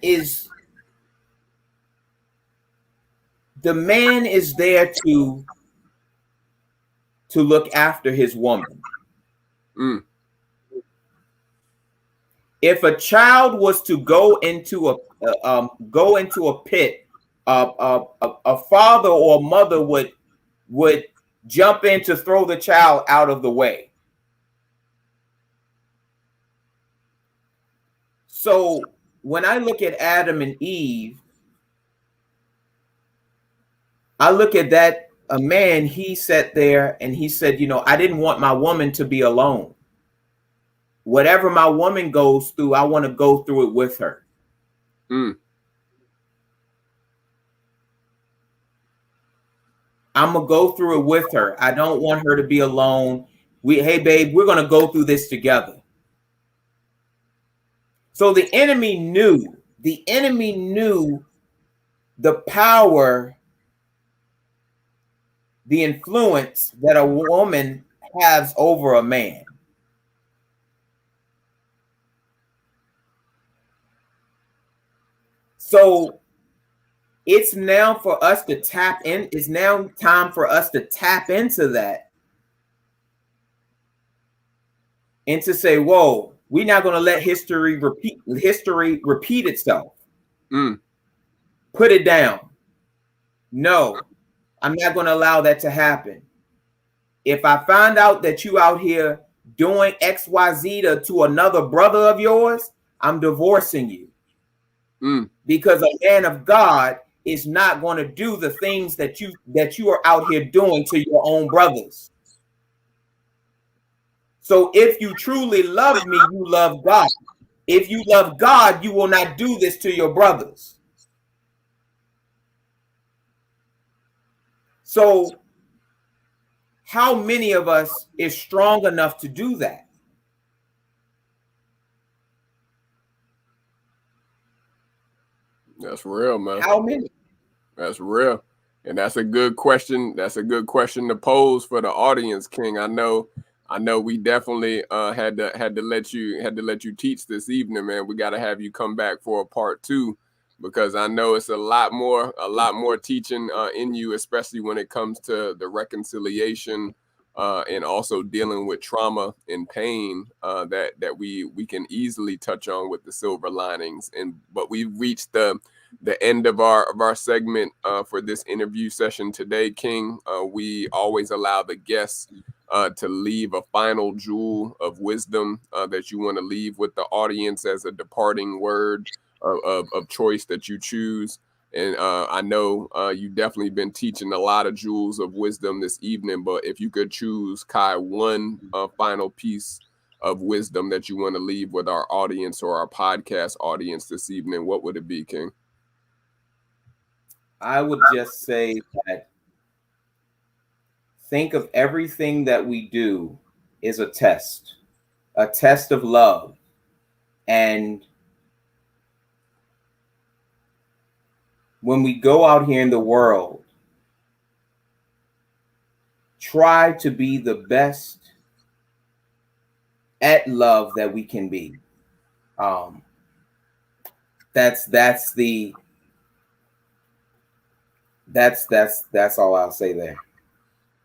is there to look after his woman. If a child was to go into a pit, a father or a mother would jump in to throw the child out of the way. So when I look at Adam and Eve, I look at that, a man, he sat there and he said, I didn't want my woman to be alone. Whatever my woman goes through, I want to go through it with her. I'm going to go through it with her. I don't want her to be alone. Hey, babe, we're going to go through this together. So the enemy knew the power, the influence that a woman has over a man. So it's now for us to tap in. It's now time for us to tap into that and to say, whoa, we're not going to let history repeat itself. Put it down. No, I'm not going to allow that to happen. If I find out that you out here doing XYZ to another brother of yours, I'm divorcing you. Because a man of God is not going to do the things that you are out here doing to your own brothers. So if you truly love me, you love God. If you love God, you will not do this to your brothers. So how many of us is strong enough to do that? That's real, man. How many? That's real. And that's a good question. That's a good question to pose for the audience, King. I know we definitely had to let you teach this evening, man. We got to have you come back for a part 2, because I know it's a lot more teaching in you, especially when it comes to the reconciliation and also dealing with trauma and pain that we can easily touch on with the silver linings. But we've reached the end of our segment for this interview session today, King. We always allow the guests to leave a final jewel of wisdom that you want to leave with the audience as a departing word of choice that you choose. And I know you've definitely been teaching a lot of jewels of wisdom this evening, but if you could choose, Kai, one final piece of wisdom that you want to leave with our audience or our podcast audience this evening, what would it be, King? I would just say that think of everything that we do is a test of love. And when we go out here in the world, try to be the best at love that we can be. That's all I'll say there.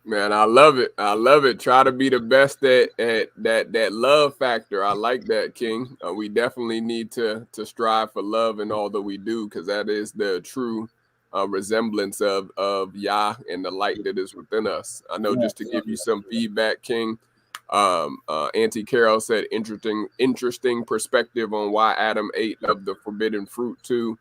Man, I love it. I love it. Try to be the best at that love factor. I like that, King. We definitely need to strive for love in all that we do, because that is the true resemblance of Yah and the light that is within us. I know, just to give you some feedback, King, Auntie Carol said interesting perspective on why Adam ate of the forbidden fruit too.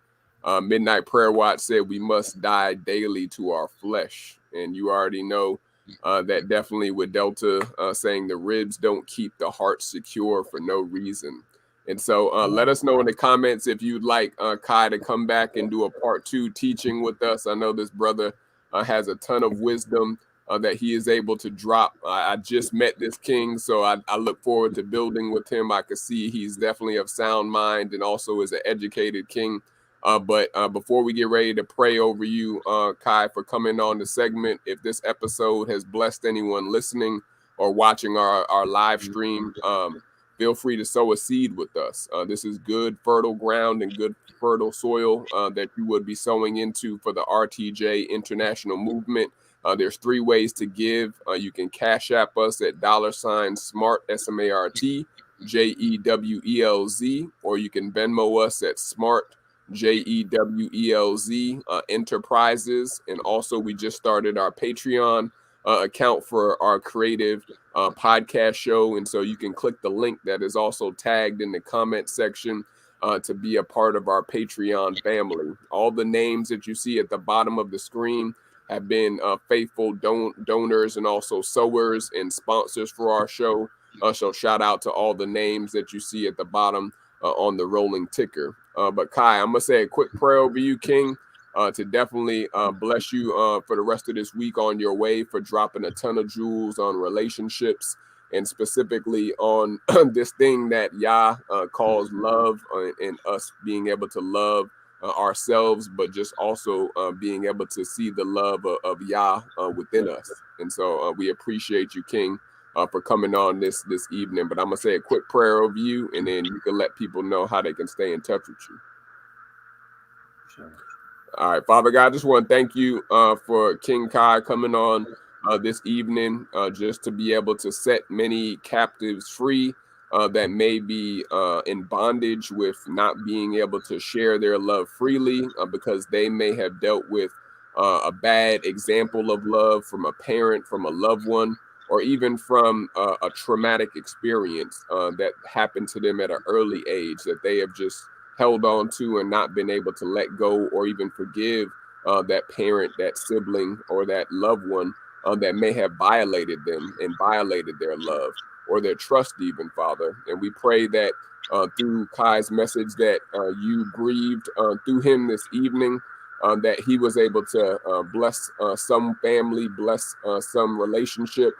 Midnight Prayer Watch said we must die daily to our flesh, and you already know that definitely with Delta saying the ribs don't keep the heart secure for no reason. And so let us know in the comments if you'd like Kai to come back and do a part 2 teaching with us. I know this brother has a ton of wisdom that he is able to drop. I just met this king, so I look forward to building with him. I can see he's definitely of sound mind and also is an educated king. But before we get ready to pray over you, Kai, for coming on the segment, if this episode has blessed anyone listening or watching our live stream, feel free to sow a seed with us. This is good, fertile ground and good, fertile soil that you would be sowing into for the RTJ International Movement. There's 3 ways to give. You can Cash App us at $SMART, SMART, JEWELZ, or you can Venmo us at SMART, JEWELZ Enterprises. And also, we just started our Patreon account for our creative podcast show. And so you can click the link that is also tagged in the comment section to be a part of our Patreon family. All the names that you see at the bottom of the screen have been faithful donors and also sowers and sponsors for our show. So shout out to all the names that you see at the bottom on the rolling ticker. But Kai, I'm going to say a quick prayer over you, King, to definitely bless you for the rest of this week on your way, for dropping a ton of jewels on relationships, and specifically on this thing that Yah calls love, and us being able to love ourselves, but just also being able to see the love of Yah within us. And so we appreciate you, King, for coming on this evening. But I'm going to say a quick prayer over you, and then you can let people know how they can stay in touch with you. Sure. All right, Father God, I just want to thank you for King Kai coming on this evening, just to be able to set many captives free that may be in bondage with not being able to share their love freely because they may have dealt with a bad example of love from a parent, from a loved one, or even from a traumatic experience that happened to them at an early age that they have just held on to and not been able to let go or even forgive that parent, that sibling, or that loved one that may have violated them and violated their love or their trust even, Father. And we pray that through Kai's message that you breathed through him this evening, that he was able to bless some family, bless some relationship,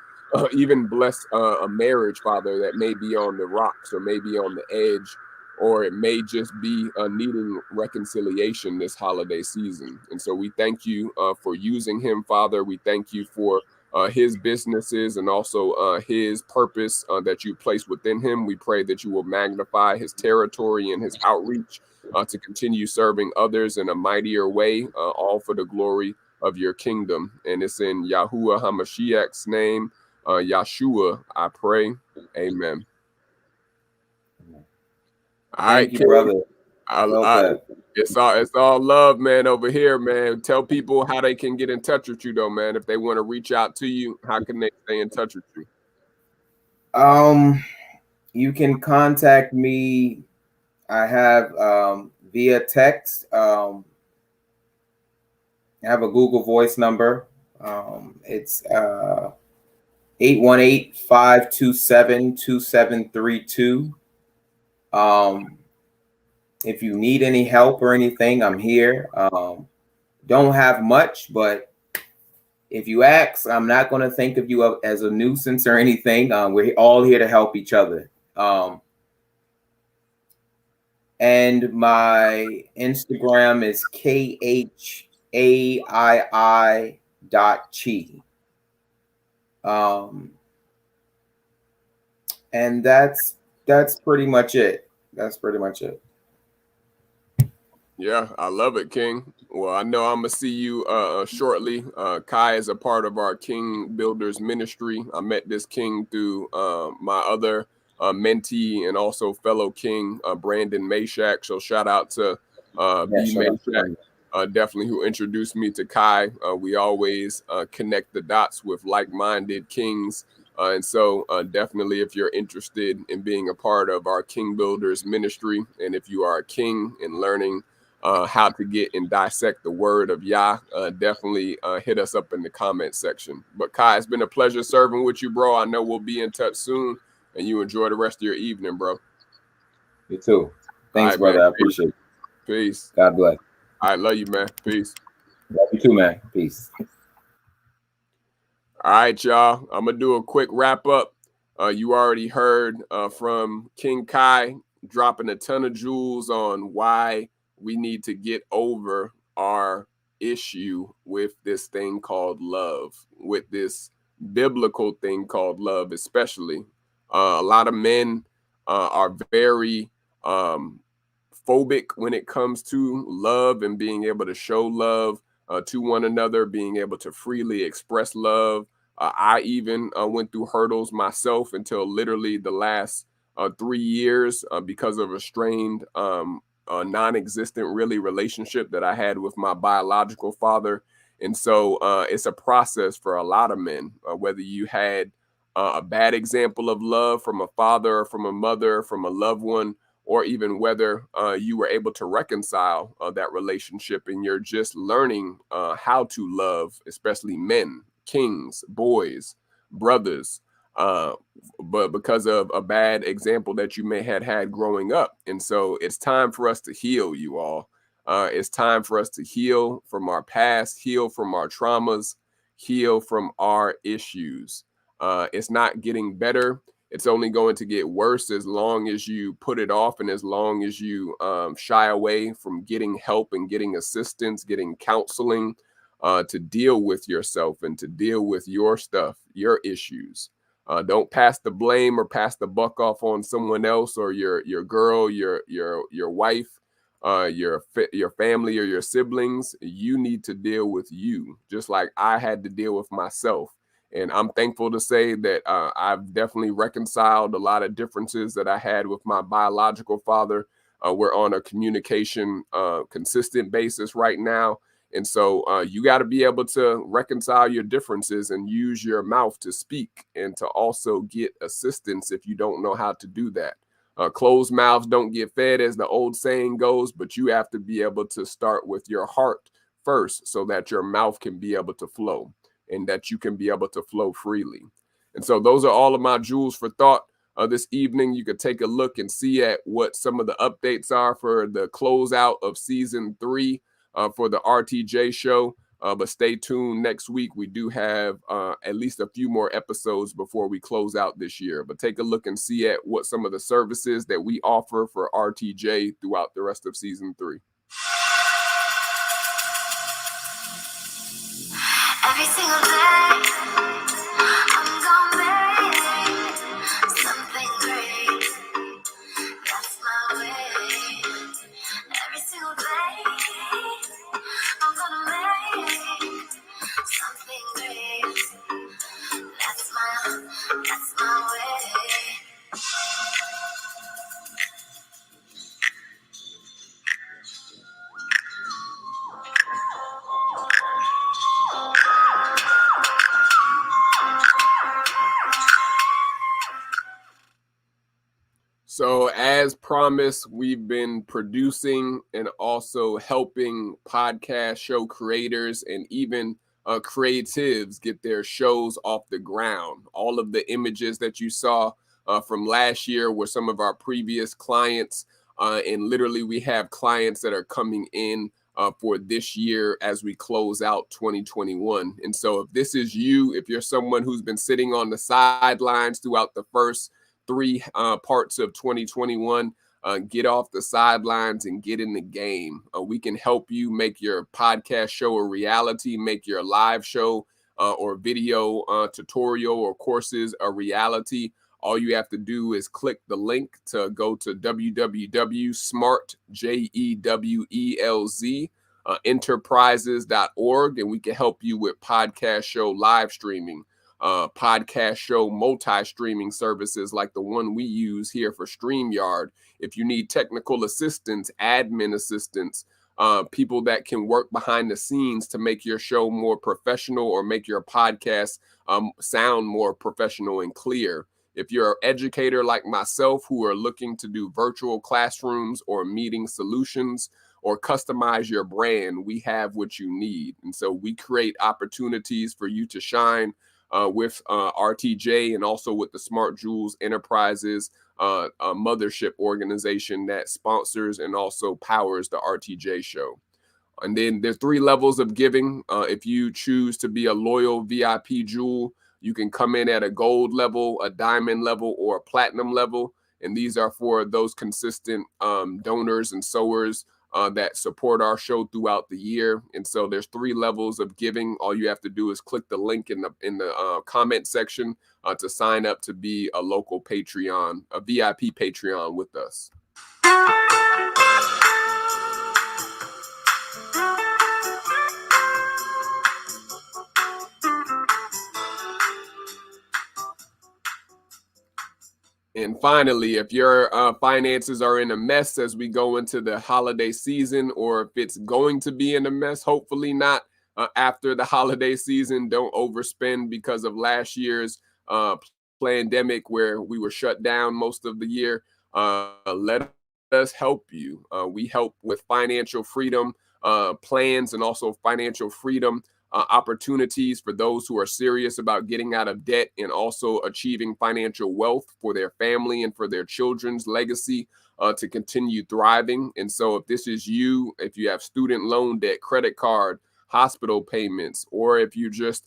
even bless a marriage, Father, that may be on the rocks or maybe on the edge, or it may just be needing reconciliation this holiday season. And so we thank you for using him, Father. We thank you for his businesses and also his purpose that you placed within him. We pray that you will magnify his territory and his outreach to continue serving others in a mightier way, all for the glory of your kingdom. And it's in Yahuwah HaMashiach's name, Yahshua, I pray. Amen. All right, Thank you, brother. It's all love, man, over here, man. Tell people how they can get in touch with you, though, man. If they want to reach out to you, how can they stay in touch with you? You can contact me. I have via text. I have a Google Voice number. It's 818-527-2732. If you need any help or anything, I'm here. don't have much, but if you ask, I'm not going to think of you as a nuisance or anything. We're all here to help each other. And my Instagram is KHAII.chi. And that's pretty much it. That's pretty much it. Yeah, I love it, King. Well, I know I'm gonna see you shortly. Kai is a part of our King Builders ministry. I met this King through my other mentee and also fellow King, Brandon Mashak. So shout out to B Mashak, definitely, who introduced me to Kai. We always connect the dots with like-minded Kings. And so definitely, if you're interested in being a part of our King Builders ministry, and if you are a king and learning how to get and dissect the word of Yah, definitely hit us up in the comment section. But Kai, it's been a pleasure serving with you, bro. I know we'll be in touch soon, and you enjoy the rest of your evening, bro. You too. Thanks, right, brother. man. I appreciate it. Peace. God bless. I love you, man. Peace. Love you too, man. Peace. All right, y'all. I'm going to do a quick wrap up. You already heard from King Kai dropping a ton of jewels on why we need to get over our issue with this thing called love, with this biblical thing called love, especially. A lot of men are very phobic when it comes to love and being able to show love to one another, being able to freely express love. I even went through hurdles myself until literally the last 3 years because of a strained, non-existent really relationship that I had with my biological father. And so it's a process for a lot of men, whether you had a bad example of love from a father, or from a mother, from a loved one, or even whether you were able to reconcile that relationship and you're just learning how to love, especially men, kings, boys, brothers, but because of a bad example that you may have had growing up. And so it's time for us to heal, you all. It's time for us to heal from our past, heal from our traumas, heal from our issues. It's not getting better. It's only going to get worse as long as you put it off and as long as you shy away from getting help and getting assistance, getting counseling to deal with yourself and to deal with your stuff, your issues. Don't pass the blame or pass the buck off on someone else or your girl, your wife, your family or your siblings. You need to deal with you, just like I had to deal with myself. And I'm thankful to say that I've definitely reconciled a lot of differences that I had with my biological father. We're on a communication consistent basis right now. And so you got to be able to reconcile your differences and use your mouth to speak and to also get assistance if you don't know how to do that. Closed mouths don't get fed, as the old saying goes, but you have to be able to start with your heart first so that your mouth can be able to flow and that you can be able to flow freely. And so those are all of my jewels for thought this evening. You could take a look and see at what some of the updates are for the closeout of season 3 for the RTJ show. But stay tuned next week. We do have at least a few more episodes before we close out this year. But take a look and see at what some of the services that we offer for RTJ throughout the rest of season 3. Every single day, I'm gonna make something great. That's my way. Every single day, I'm gonna make something great. That's my way. So as promised, we've been producing and also helping podcast show creators and even creatives get their shows off the ground. All of the images that you saw from last year were some of our previous clients. And literally we have clients that are coming in for this year as we close out 2021. And so if this is you, if you're someone who's been sitting on the sidelines throughout the first three parts of 2021, get off the sidelines and get in the game. We can help you make your podcast show a reality, make your live show or video tutorial or courses a reality. All you have to do is click the link to go to www.smartjewelz enterprises.org, and we can help you with podcast show live streaming, podcast show multi-streaming services like the one we use here for StreamYard. If you need technical assistance, admin assistance, people that can work behind the scenes to make your show more professional or make your podcast sound more professional and clear. If you're an educator like myself who are looking to do virtual classrooms or meeting solutions or customize your brand, we have what you need. And so we create opportunities for you to shine with RTJ and also with the Smart Jewelz Enterprises, a mothership organization that sponsors and also powers the RTJ show. And then there's 3 levels of giving. If you choose to be a loyal VIP jewel, you can come in at a gold level, a diamond level, or a platinum level. And these are for those consistent donors and sowers that support our show throughout the year. And so there's 3 levels of giving. All you have to do is click the link in the comment section to sign up to be a local Patreon, a VIP Patreon with us. And finally, if your finances are in a mess as we go into the holiday season, or if it's going to be in a mess, hopefully not after the holiday season, don't overspend because of last year's pandemic where we were shut down most of the year. Let us help you. We help with financial freedom plans and also financial freedom opportunities for those who are serious about getting out of debt and also achieving financial wealth for their family and for their children's legacy to continue thriving. And so if this is you, if you have student loan debt, credit card, hospital payments, or if you just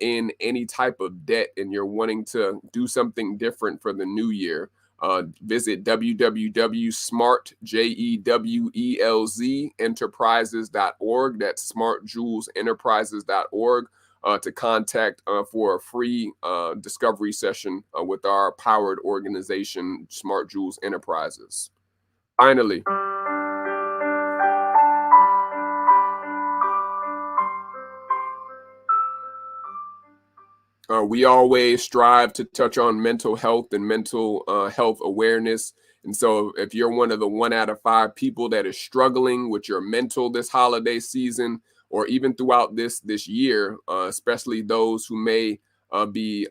in any type of debt and you're wanting to do something different for the new year, visit www.smartjewelz enterprises.org. That's smartjewelzenterprises.org to contact for a free discovery session with our powered organization, Smart Jewelz Enterprises. Finally, we always strive to touch on mental health and mental health awareness. And so if you're one of the 1 out of 5 people that is struggling with your mental this holiday season, or even throughout this year, especially those who may be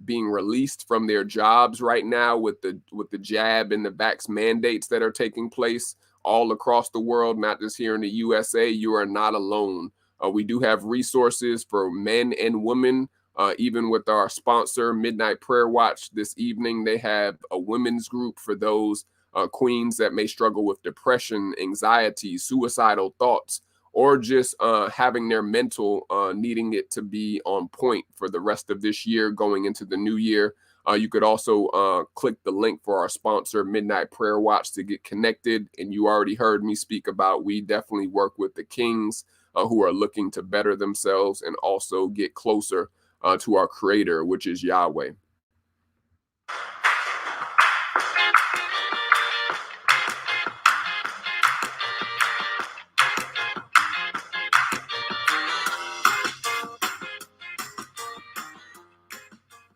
being released from their jobs right now with the jab and the vax mandates that are taking place all across the world, not just here in the USA, you are not alone. We do have resources for men and women. Even with our sponsor, Midnight Prayer Watch, this evening, they have a women's group for those queens that may struggle with depression, anxiety, suicidal thoughts, or just having their mental needing it to be on point for the rest of this year going into the new year. You could also click the link for our sponsor, Midnight Prayer Watch, to get connected. And you already heard me speak about, we definitely work with the kings who are looking to better themselves and also get closer to our creator, which is Yahweh.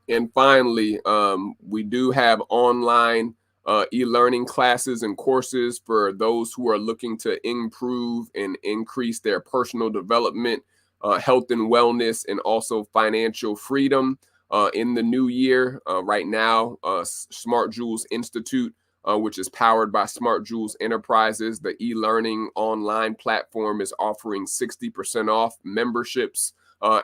And finally, we do have online e-learning classes and courses for those who are looking to improve and increase their personal development, health and wellness, and also financial freedom in the new year. Right now, Smart Jewelz Institute, which is powered by Smart Jewelz Enterprises, the e-learning online platform, is offering 60% off memberships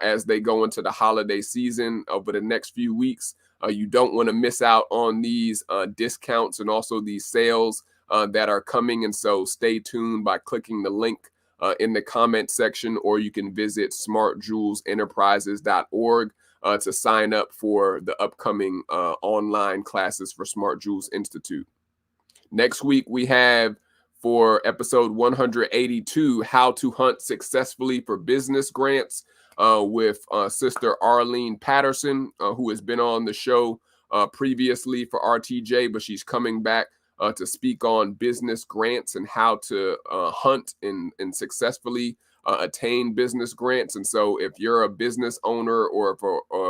as they go into the holiday season over the next few weeks. You don't want to miss out on these discounts and also these sales that are coming. And so stay tuned by clicking the link in the comment section, or you can visit smartjewelsenterprises.org to sign up for the upcoming online classes for Smart Jewelz Institute. Next week, we have for episode 182, How to Hunt Successfully for Business Grants with Sister Arlene Patterson, who has been on the show previously for RTJ, but she's coming back to speak on business grants and how to hunt and successfully attain business grants. And so if you're a business owner or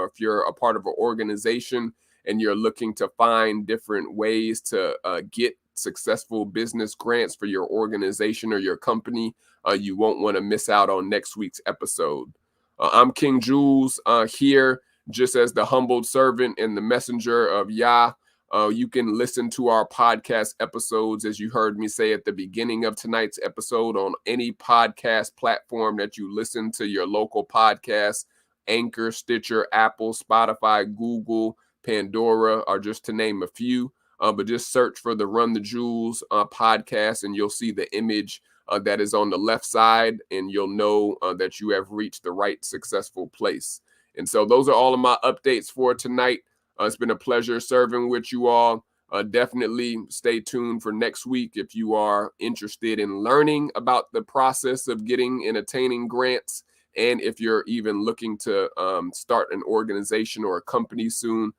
if you're a part of an organization and you're looking to find different ways to get successful business grants for your organization or your company, you won't want to miss out on next week's episode. I'm King Jewelz here just as the humbled servant and the messenger of Yah. You can listen to our podcast episodes, as you heard me say at the beginning of tonight's episode, on any podcast platform that you listen to your local podcast: Anchor, Stitcher, Apple, Spotify, Google, Pandora, or just to name a few. But just search for the Run the Jewelz podcast, and you'll see the image that is on the left side, and you'll know that you have reached the right successful place. And so those are all of my updates for tonight. It's been a pleasure serving with you all. Definitely stay tuned for next week if you are interested in learning about the process of getting and attaining grants. And if you're even looking to start an organization or a company soon,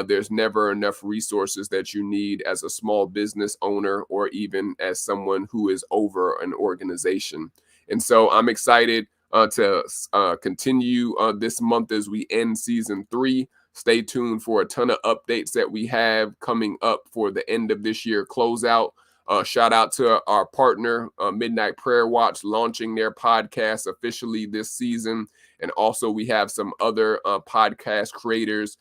there's never enough resources that you need as a small business owner or even as someone who is over an organization. And so I'm excited to continue this month as we end season 3. Stay tuned for a ton of updates that we have coming up for the end of this year closeout. Shout out to our partner, Midnight Prayer Watch, launching their podcast officially this season. And also we have some other podcast creators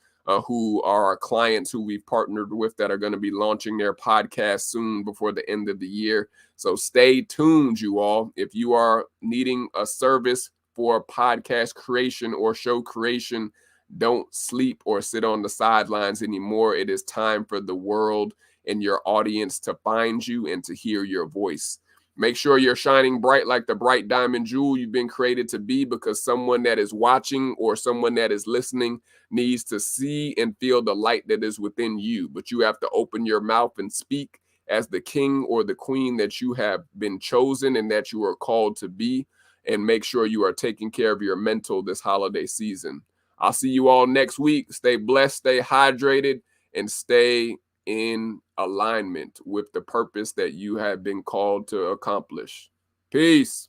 who are our clients who we've partnered with that are going to be launching their podcast soon before the end of the year. So stay tuned, you all. If you are needing a service for podcast creation or show creation, don't sleep or sit on the sidelines anymore. It is time for the world and your audience to find you and to hear your voice. Make sure you're shining bright like the bright diamond jewel you've been created to be, because someone that is watching or someone that is listening needs to see and feel the light that is within you. But you have to open your mouth and speak as the king or the queen that you have been chosen and that you are called to be, and make sure you are taking care of your mental this holiday season. I'll see you all next week. Stay blessed, stay hydrated, and stay in alignment with the purpose that you have been called to accomplish. Peace.